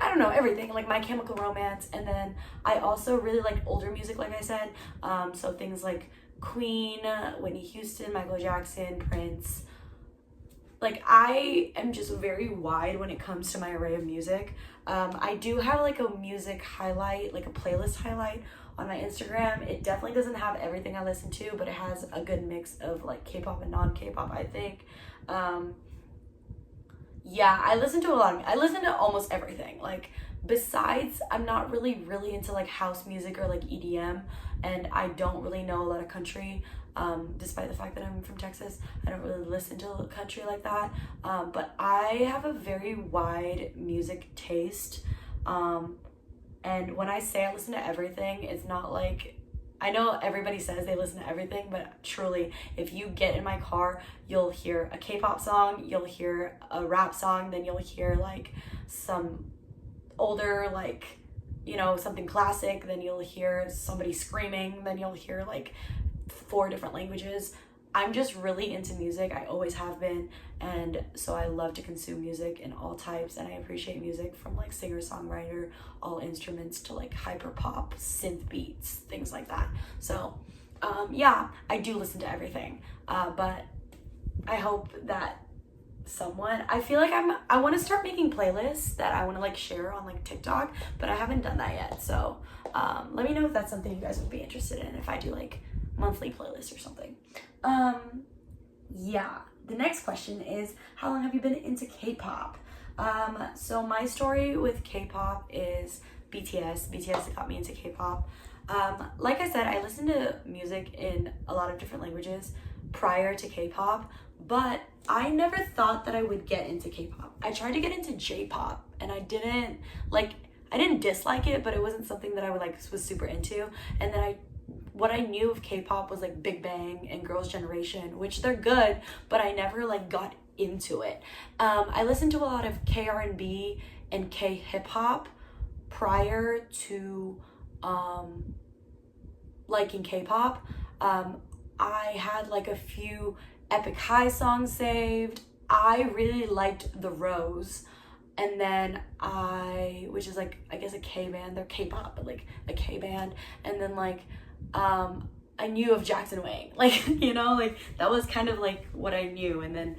don't know, everything, like My Chemical Romance. And then I also really like older music, like I said, so things like Queen, Whitney Houston, Michael Jackson, Prince. Like, I am just very wide when it comes to my array of music. I do have like a music highlight, like a playlist highlight on my Instagram. It definitely doesn't have everything I listen to, but it has a good mix of like K-pop and non-K-pop, I think. Yeah, I listen to I listen to almost everything. Like, besides, I'm not really into like house music or like EDM, and I don't really know a lot of country. Despite the fact that I'm from Texas, I don't really listen to country like that. But I have a very wide music taste. And when I say I listen to everything, it's not like, I know everybody says they listen to everything, but truly, if you get in my car, you'll hear a K-pop song, you'll hear a rap song, then you'll hear like some older, like, you know, something classic, then you'll hear somebody screaming, then you'll hear like 4 different languages. I'm just really into music. I always have been, and so I love to consume music in all types, and I appreciate music from like singer-songwriter, all instruments, to like hyper pop, synth beats, things like that. So yeah, I do listen to everything, but I hope that I feel like I want to start making playlists that I want to like share on like TikTok, but I haven't done that yet. So let me know if that's something you guys would be interested in, if I do like monthly playlists or something. Yeah, the next question is, how long have you been into K-pop? So my story with K-pop is BTS. BTS got me into K-pop. Like I said, I listened to music in a lot of different languages prior to K-pop, but I never thought that I would get into K-pop. I tried to get into J-pop, and I didn't dislike it, but it wasn't something that I was super into. And then what I knew of K-pop was like Big Bang and Girls' Generation, which they're good, but I never got into it. I listened to a lot of K-R&B and K-hip hop prior to liking K-pop. I had a few Epic High songs saved. I really liked The Rose, and then which is I guess a K band. They're K-pop, but a K band. And then I knew of Jackson Wang, that was kind of what I knew. And then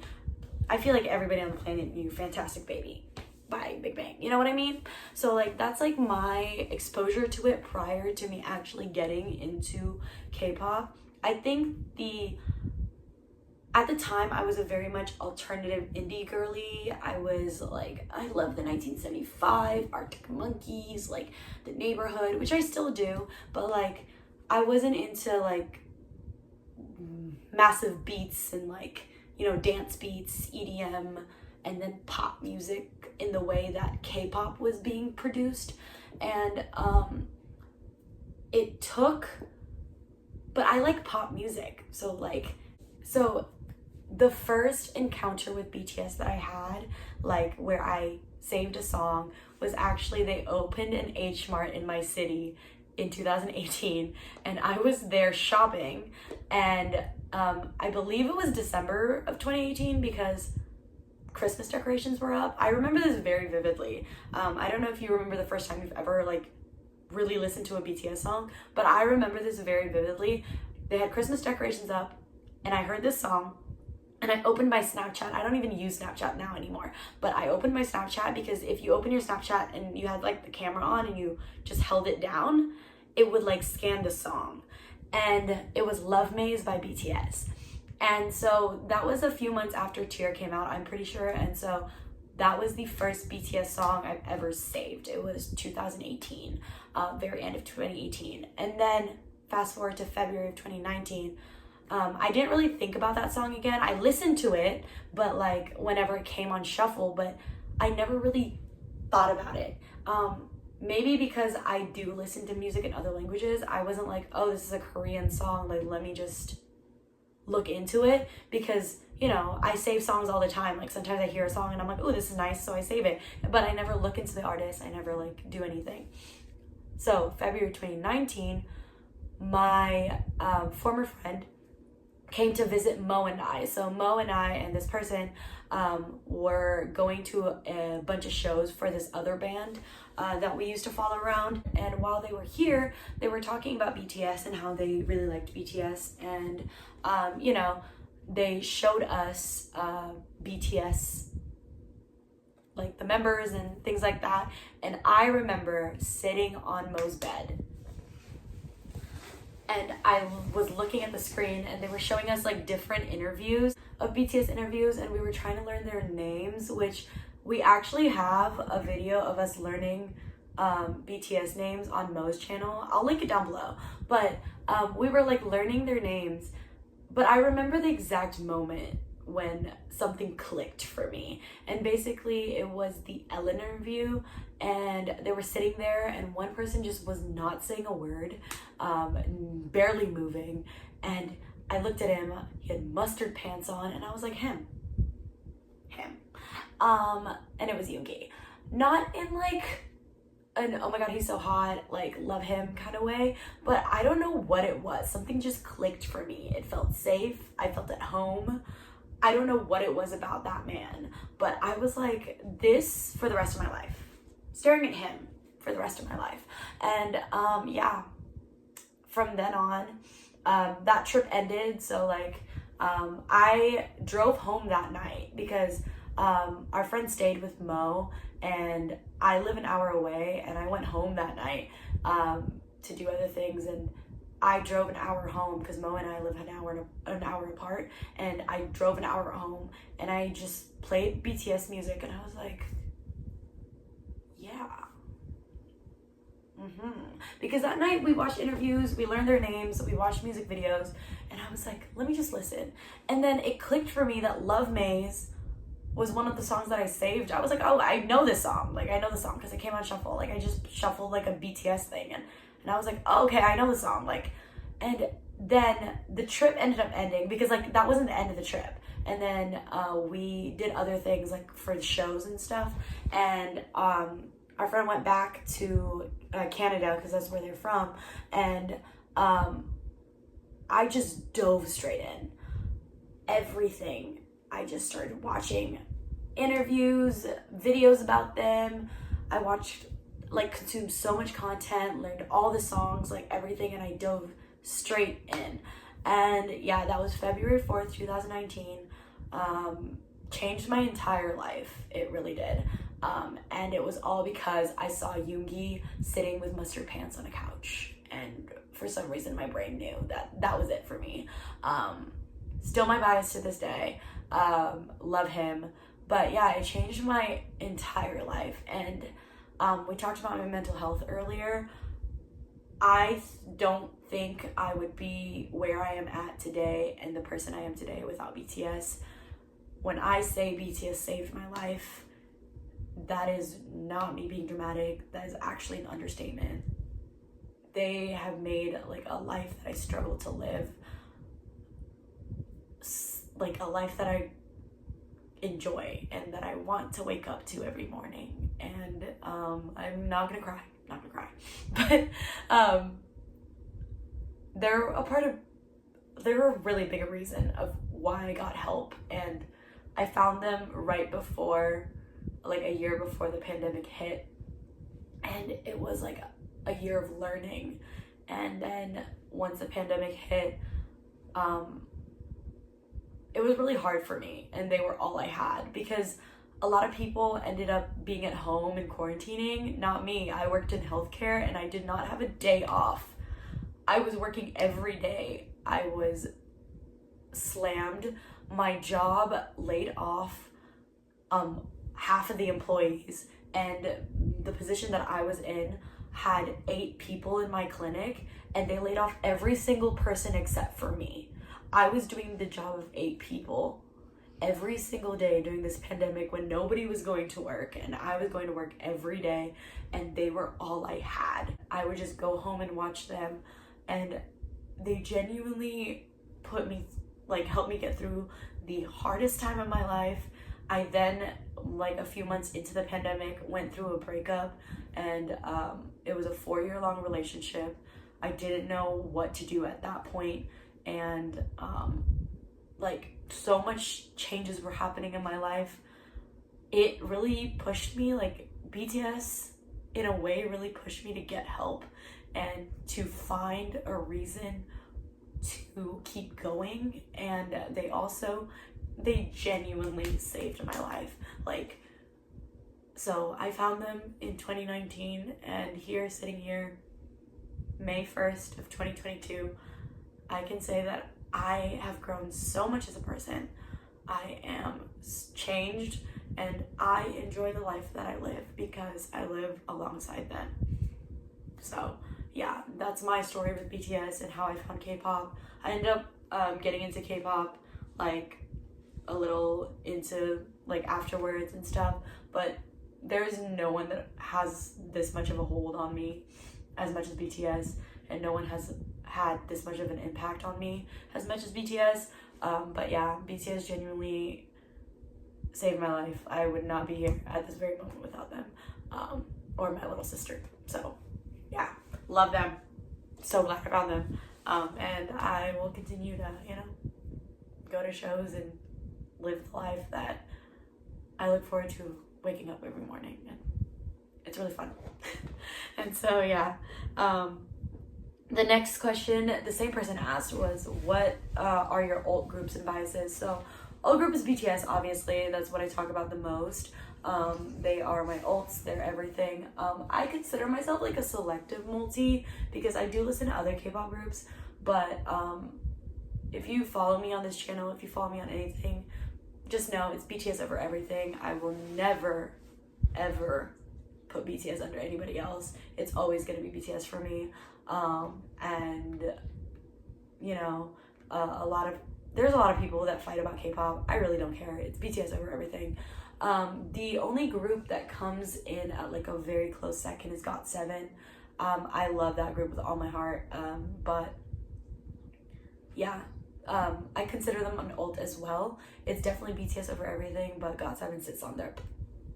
I feel like everybody on the planet knew Fantastic Baby by Big Bang, you know what I mean? So that's my exposure to it prior to me actually getting into K-pop. I think at the time I was a very much alternative indie girly. I was I love the 1975, Arctic Monkeys, The Neighborhood, which I still do, but I wasn't into massive beats and dance beats, EDM, and then pop music in the way that K-pop was being produced. And but I like pop music. So the first encounter with BTS that I had, where I saved a song, was actually they opened an H Mart in my city in 2018, and I was there shopping, and I believe it was December of 2018 because Christmas decorations were up. I remember this very vividly. I don't know if you remember the first time you've ever really listened to a BTS song, but I remember this very vividly. They had Christmas decorations up, and I heard this song, and I opened my Snapchat. I don't even use Snapchat now anymore, but I opened my Snapchat because if you open your Snapchat and you had the camera on and you just held it down, it would scan the song. And it was Love Maze by BTS. And so that was a few months after Tear came out, I'm pretty sure. And so that was the first BTS song I've ever saved. It was 2018, very end of 2018. And then fast forward to February of 2019, I didn't really think about that song again. I listened to it, but whenever it came on shuffle, but I never really thought about it. Maybe because I do listen to music in other languages, I wasn't oh, this is a Korean song, let me just look into it, because I save songs all the time. Sometimes I hear a song and I'm oh, this is nice, so I save it, but I never look into the artist. I never do anything. So February 2019, my former friend came to visit Mo and I. So Mo and I and this person were going to a bunch of shows for this other band that we used to follow around. And while they were here, they were talking about BTS and how they really liked BTS. And, they showed us BTS, the members and things like that. And I remember sitting on Mo's bed, and I was looking at the screen, and they were showing us different interviews of BTS interviews, and we were trying to learn their names, which we actually have a video of us learning BTS names on Mo's channel. I'll link it down below. But we were learning their names, but I remember the exact moment when something clicked for me. And basically it was the Ellen interview, and they were sitting there, and one person just was not saying a word, barely moving. And I looked at him, he had mustard pants on, and I was like, him. And it was Yoongi. Not in an oh my god, he's so hot, love him kind of way, but I don't know what it was. Something just clicked for me. It felt safe. I felt at home. I don't know what it was about that man, but I was this for the rest of my life. Staring at him for the rest of my life. And yeah, from then on, that trip ended. So I drove home that night because our friend stayed with Mo, and I live an hour away, and I went home that night to do other things, and I drove an hour home because Mo and I live an hour apart, and I drove an hour home, and I just played BTS music, and I was like, yeah. Because that night we watched interviews, we learned their names, we watched music videos, and I was like, let me just listen. And then it clicked for me that Love Maze was one of the songs that I saved. I was like, oh, I know this song. Like, I know the song because it came on shuffle. Like, I just shuffled like a BTS thing, and I was like, oh, okay, I know the song. Like, and then the trip ended up ending because like that wasn't the end of the trip. And then we did other things like for the shows and stuff. And our friend went back to Canada because that's where they're from. And I just dove straight in. Everything. I just started watching interviews, videos about them. I watched, like, consumed so much content, learned all the songs, like everything, and I dove straight in. And yeah, that was February 4th, 2019. Changed my entire life. It really did. And it was all because I saw Yoongi sitting with mustard pants on a couch. And for some reason, my brain knew that that was it for me. Still my bias to this day. Love him. But yeah, it changed my entire life. And we talked about my mental health earlier. I don't think I would be where I am at today and the person I am today without BTS. When I say BTS saved my life, that is not me being dramatic. That is actually an understatement. They have made like a life that I struggle to live, like a life that I enjoy and that I want to wake up to every morning. And I'm not gonna cry, but they're a really big reason of why I got help. And I found them right before, like a year before the pandemic hit, and it was like a year of learning. And then once the pandemic hit, it was really hard for me, and they were all I had because a lot of people ended up being at home and quarantining. Not me. I worked in healthcare and I did not have a day off. I was working every day. I was slammed. My job laid off half of the employees, and the position that I was in had 8 people in my clinic, and they laid off every single person except for me. I was doing the job of 8 people every single day during this pandemic when nobody was going to work, and I was going to work every day, and they were all I had. I would just go home and watch them, and they genuinely helped me get through the hardest time of my life. I then, like a few months into the pandemic, went through a breakup, and it was a 4-year-long relationship. I didn't know what to do at that point, and so much changes were happening in my life. It really pushed me, like BTS in a way really pushed me to get help and to find a reason to keep going. And they genuinely saved my life. So I found them in 2019, and sitting here May 1st of 2022, I can say that I have grown so much as a person. I am changed, and I enjoy the life that I live because I live alongside them. So yeah, that's my story with BTS and how I found K-pop. I ended up getting into K-pop a little into afterwards and stuff, but there's no one that has this much of a hold on me as much as BTS, and no one has had this much of an impact on me as much as BTS. But yeah, BTS genuinely saved my life. I would not be here at this very moment without them, or my little sister. So yeah, love them. So glad I found them. And I will continue to, go to shows and live the life that I look forward to waking up every morning, and it's really fun. And so yeah, the next question the same person asked was, what are your alt groups and biases? So alt group is BTS, obviously. That's what I talk about the most. They are my alts, they're everything. I consider myself a selective multi because I do listen to other K-pop groups, but if you follow me on this channel, if you follow me on anything, just know it's BTS over everything. I will never, ever put BTS under anybody else. It's always gonna be BTS for me. And you know, there's a lot of people that fight about K-pop. I really don't care. It's BTS over everything. The only group that comes in at like a very close second is GOT7. I love that group with all my heart. But yeah, I consider them an ult as well. It's definitely BTS over everything, but GOT7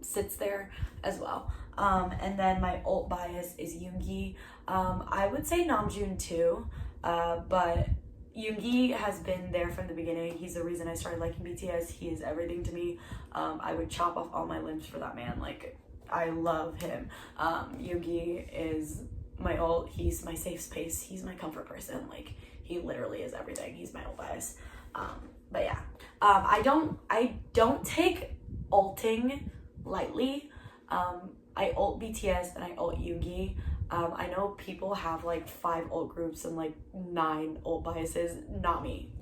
sits there as well. And then my ult bias is Yoongi. I would say Namjoon too, but Yoongi has been there from the beginning. He's the reason I started liking BTS. He is everything to me. I would chop off all my limbs for that man. Like, I love him. Yoongi is my ult. He's my safe space. He's my comfort person. Like, he literally is everything. He's my ult bias. But yeah, I don't take ulting lightly. I ult BTS and I ult Yoongi. I know people have like 5 ult groups and like 9 ult biases. Not me.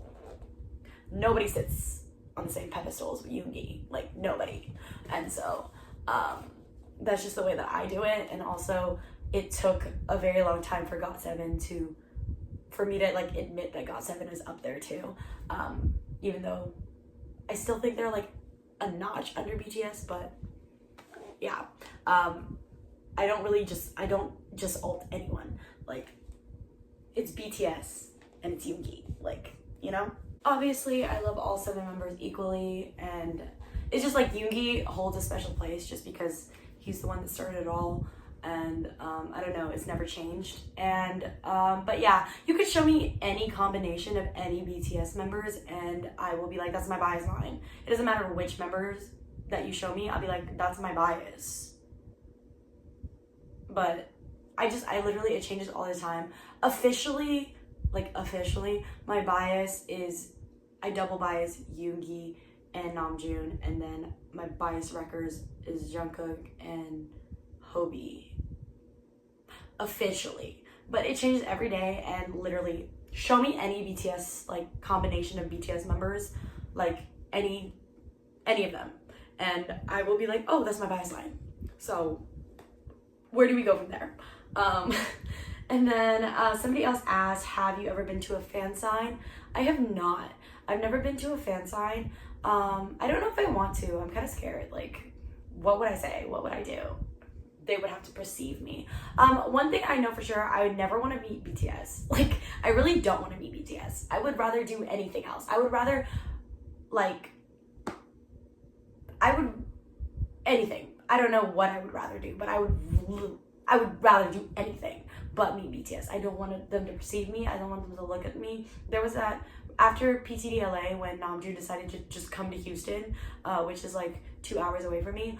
Nobody sits on the same pedestals with Yoongi. Like, nobody. And so that's just the way that I do it. And also, it took a very long time for GOT7 for me to like admit that GOT7 is up there too. Even though I still think they're like a notch under BTS, but yeah. I don't just ult anyone. Like, it's BTS and it's Yoongi, like, you know? Obviously, I love all 7 members equally, and it's just like Yoongi holds a special place just because he's the one that started it all, and I don't know, it's never changed. And but yeah, you could show me any combination of any BTS members and I will be like, that's my bias line. It doesn't matter which members that you show me, I'll be like, that's my bias. But it changes all the time. Officially, my bias is, I double bias Yoongi and Namjoon, and then my bias wreckers is Jungkook and Hobi. Officially. But it changes every day, and literally, show me any BTS, like, combination of BTS members, like, any of them, and I will be like, oh, that's my bias line. So, where do we go from there? And then somebody else asked, have you ever been to a fan sign? I have not. I've never been to a fan sign. I don't know if I want to. I'm kind of scared. Like, what would I say? What would I do? They would have to perceive me. One thing I know for sure, I would never want to meet BTS. Like, I really don't want to meet BTS. I would rather do anything else. I would rather, like, anything. I don't know what I would rather do, but I would rather do anything but meet BTS. I don't want them to perceive me. I don't want them to look at me. There was that, after PTDLA, when Namjoon decided to just come to Houston, which is like 2 hours away from me.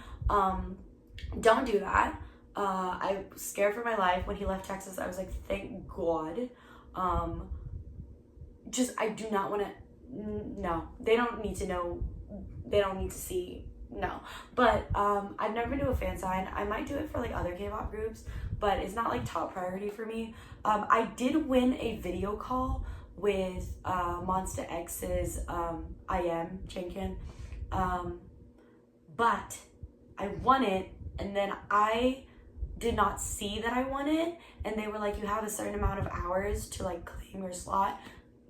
Don't do that. I was scared for my life when he left Texas. I was like, thank God. I do not want to, no, they don't need to know, they don't need to see, no. But I've never been to a fan sign. I might do it for like other K-pop groups, but it's not like top priority for me. I did win a video call with Monsta X's I Am Chankin, but I won it, and then I did not see that I won it, and they were like, you have a certain amount of hours to like claim your slot.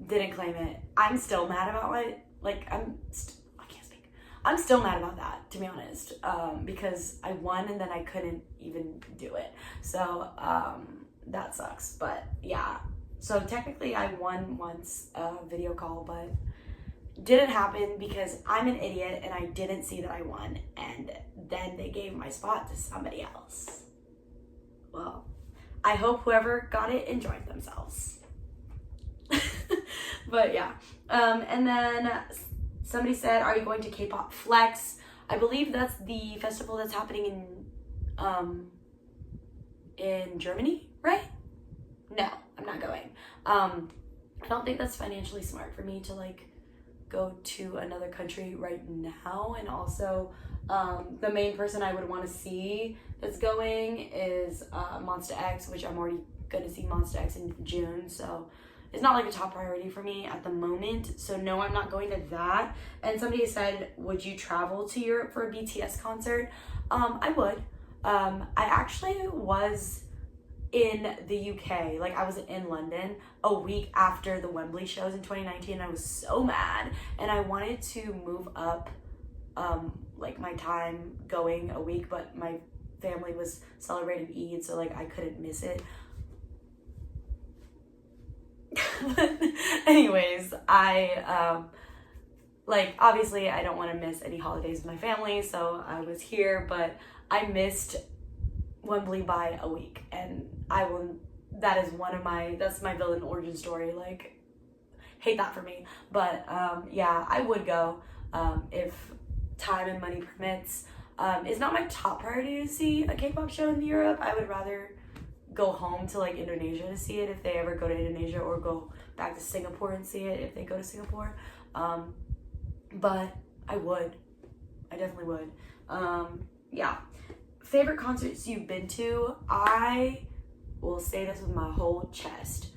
Didn't claim it. I'm still mad about it. Like, I can't speak. I'm still mad about that, to be honest, because I won and then I couldn't even do it. So that sucks. But yeah, so technically I won once a video call, but didn't happen because I'm an idiot and I didn't see that I won, and then they gave my spot to somebody else. Well, I hope whoever got it enjoyed themselves. But yeah, and then somebody said, are you going to K-pop Flex? I believe that's the festival that's happening in Germany, right? No, I'm not going. I don't think that's financially smart for me to like go to another country right now. And also, the main person I would want to see that's going is Monsta X, which I'm already going to see Monsta X in June. So it's not like a top priority for me at the moment. So no, I'm not going to that. And somebody said, would you travel to Europe for a BTS concert? I would. I actually was in the UK, like I was in London a week after the Wembley shows in 2019, and I was so mad, and I wanted to move up like my time going a week, but my family was celebrating Eid, so like I couldn't miss it. Anyways, I like obviously I don't want to miss any holidays with my family, so I was here, but I missed Wembley by a week, and that's my villain origin story, like hate that for me. But yeah, I would go if time and money permits. It's not my top priority to see a K-pop show in Europe. I would rather go home to like Indonesia to see it if they ever go to Indonesia, or go back to Singapore and see it if they go to Singapore. But I definitely would. Yeah. Favorite concerts you've been to? I will say this with my whole chest.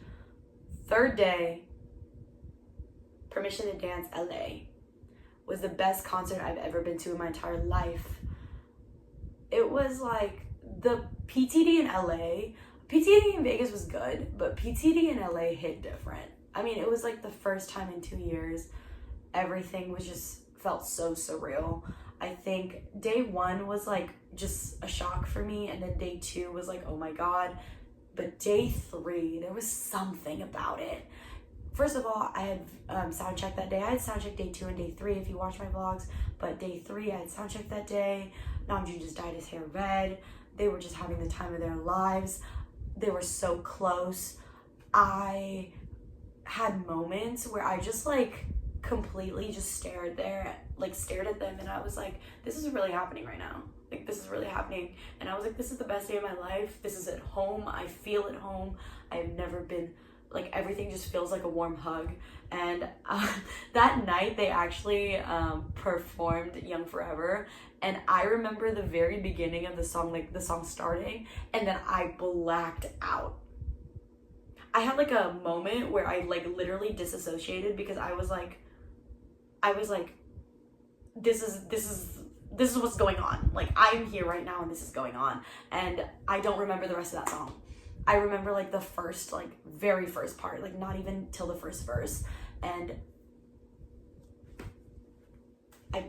Third Day, Permission to Dance LA was the best concert I've ever been to in my entire life. It was like the PTD in LA. PTD in Vegas was good, but PTD in LA hit different. I mean, it was like the first time in 2 years. Everything was just felt so surreal. I think day one was like just a shock for me, and then day two was like, oh my god. But day three, there was something about it. First of all, I had soundcheck that day. I had soundcheck day 2 and day 3 if you watch my vlogs. But day 3, I had soundcheck that day. Namjoon just dyed his hair red. They were just having the time of their lives. They were so close. I had moments where I just like completely just stared at them, and I was like, this is really happening right now. Like, this is really happening. And I was like, this is the best day of my life. This is at home. I feel at home. I've never been, like, everything just feels like a warm hug. And that night they actually performed Young Forever, and I remember the very beginning of the song, like the song starting, and then I blacked out. I had like a moment where I like literally disassociated, because I was like this is what's going on. Like, I'm here right now and this is going on, and I don't remember the rest of that song. I remember like the first, like very first part, like not even till the first verse, and I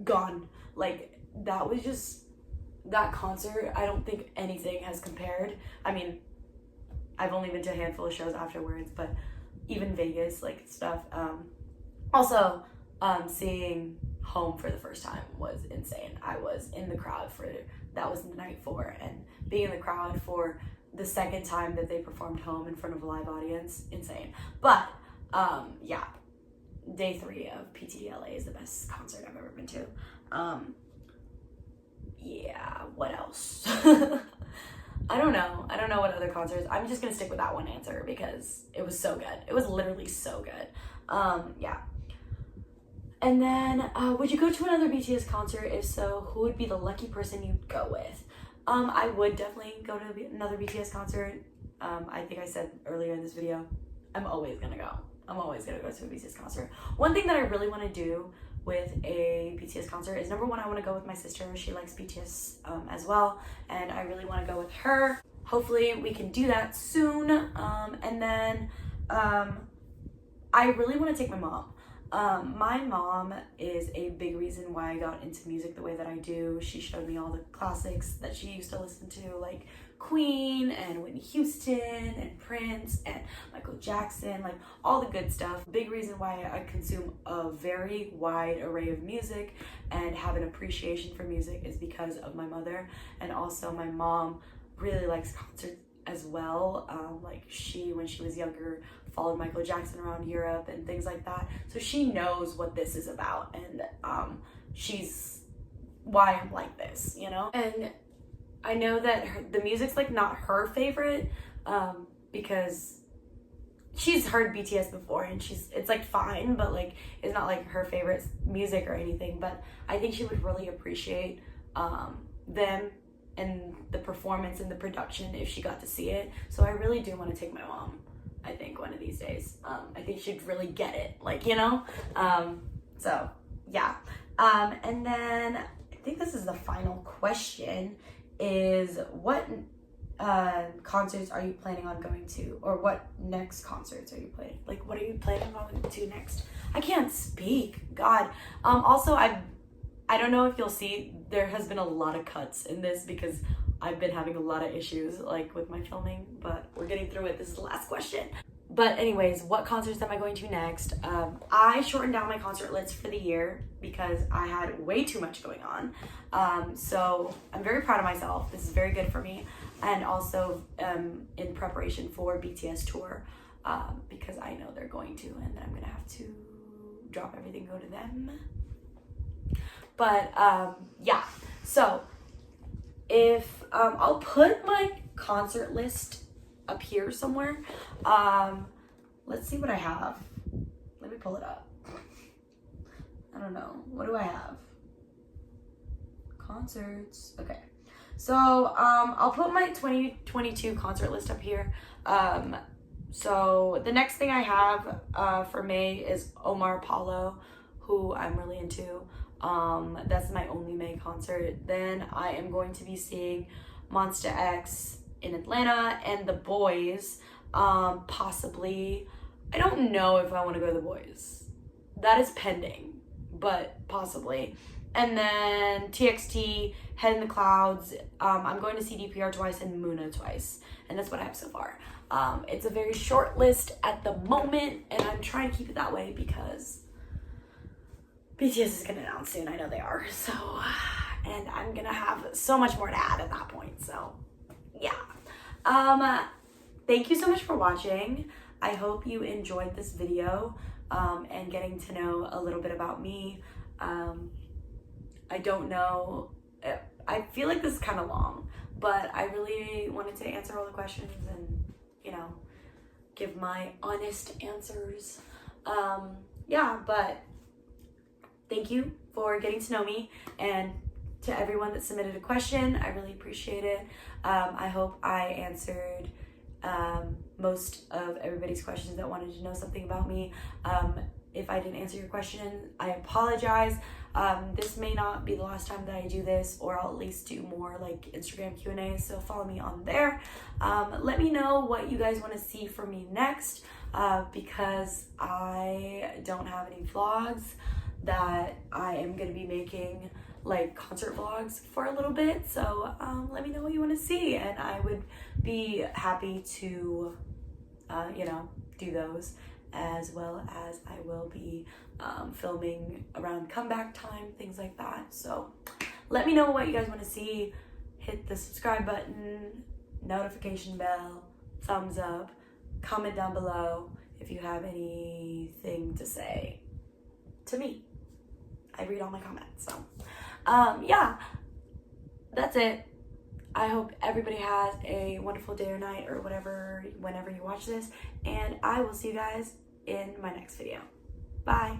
gone. Like, that was just, that concert, I don't think anything has compared. I mean, I've only been to a handful of shows afterwards, but even Vegas, like, stuff. Also, seeing Home for the first time was insane. I was in the crowd that was night 4, and being in the crowd for the second time that they performed Home in front of a live audience, insane. But, yeah, day 3 of PTDLA is the best concert I've ever been to. Yeah, what else? I don't know what other concerts. I'm just gonna stick with that one answer because it was so good. It was literally so good. Yeah. And then, would you go to another BTS concert? If so, who would be the lucky person you'd go with? I would definitely go to another BTS concert. I think I said earlier in this video, I'm always gonna go. I'm always gonna go to a BTS concert. One thing that I really want to do with a BTS concert is, number one, I want to go with my sister. She likes BTS as well, and I really want to go with her. Hopefully we can do that soon. And then I really want to take my mom. My mom is a big reason why I got into music the way that I do. She showed me all the classics that she used to listen to, like Queen and Whitney Houston and Prince and Michael Jackson, like all the good stuff. Big reason why I consume a very wide array of music and have an appreciation for music is because of my mother. And also my mom really likes concerts as well. Like, when she was younger, followed Michael Jackson around Europe and things like that. So she knows what this is about, and she's why I'm like this, you know? And I know that the music's like not her favorite, because she's heard BTS before and it's like fine, but like it's not like her favorite music or anything. But I think she would really appreciate them and the performance and the production if she got to see it. So I really do want to take my mom, I think, one of these days. I think she'd really get it, like, you know? So yeah. And then I think this is the final question, is what concerts are you planning on going to, or what next concerts are you planning? Like, what are you planning on going to next? I can't speak. God. Also, I don't know if you'll see, there has been a lot of cuts in this because I've been having a lot of issues like with my filming, but we're getting through it. This is the last question. But anyways, what concerts am I going to next? I shortened down my concert list for the year because I had way too much going on. So I'm very proud of myself. This is very good for me. And also in preparation for BTS tour because I know they're going to, and then I'm gonna have to drop everything, go to them. But yeah, so if I'll put my concert list up here somewhere. Let's see what I have. Let me pull it up. I don't know. What do I have? Concerts. Okay. So I'll put my 2022 concert list up here. So the next thing I have for May is Omar Apollo, who I'm really into. That's my only May concert. Then I am going to be seeing Monsta X in Atlanta and The Boys, possibly. I don't know if I want to go to The Boys. That is pending, but possibly. And then TXT, Head in the Clouds. I'm going to see DPR twice and Muna twice, and that's what I have so far. It's a very short list at the moment, and I'm trying to keep it that way because BTS is gonna announce soon. I know they are. So, and I'm gonna have so much more to add at that point. So, yeah. Thank you so much for watching. I hope you enjoyed this video and getting to know a little bit about me. I don't know. I feel like this is kind of long, but I really wanted to answer all the questions and, you know, give my honest answers. Yeah, but thank you for getting to know me, and to everyone that submitted a question, I really appreciate it. I hope I answered most of everybody's questions that wanted to know something about me. If I didn't answer your question, I apologize. This may not be the last time that I do this, or I'll at least do more like Instagram Q&As, so follow me on there. Let me know what you guys want to see from me next, because I don't have any vlogs that I am going to be making, like concert vlogs for a little bit. So let me know what you want to see, and I would be happy to, you know, do those, as well as I will be filming around comeback time, things like that. So let me know what you guys want to see. Hit the subscribe button, notification bell, thumbs up, comment down below if you have anything to say to me. I read all my comments. So yeah, that's it. I hope everybody has a wonderful day or night or whatever, whenever you watch this, and I will see you guys in my next video. Bye.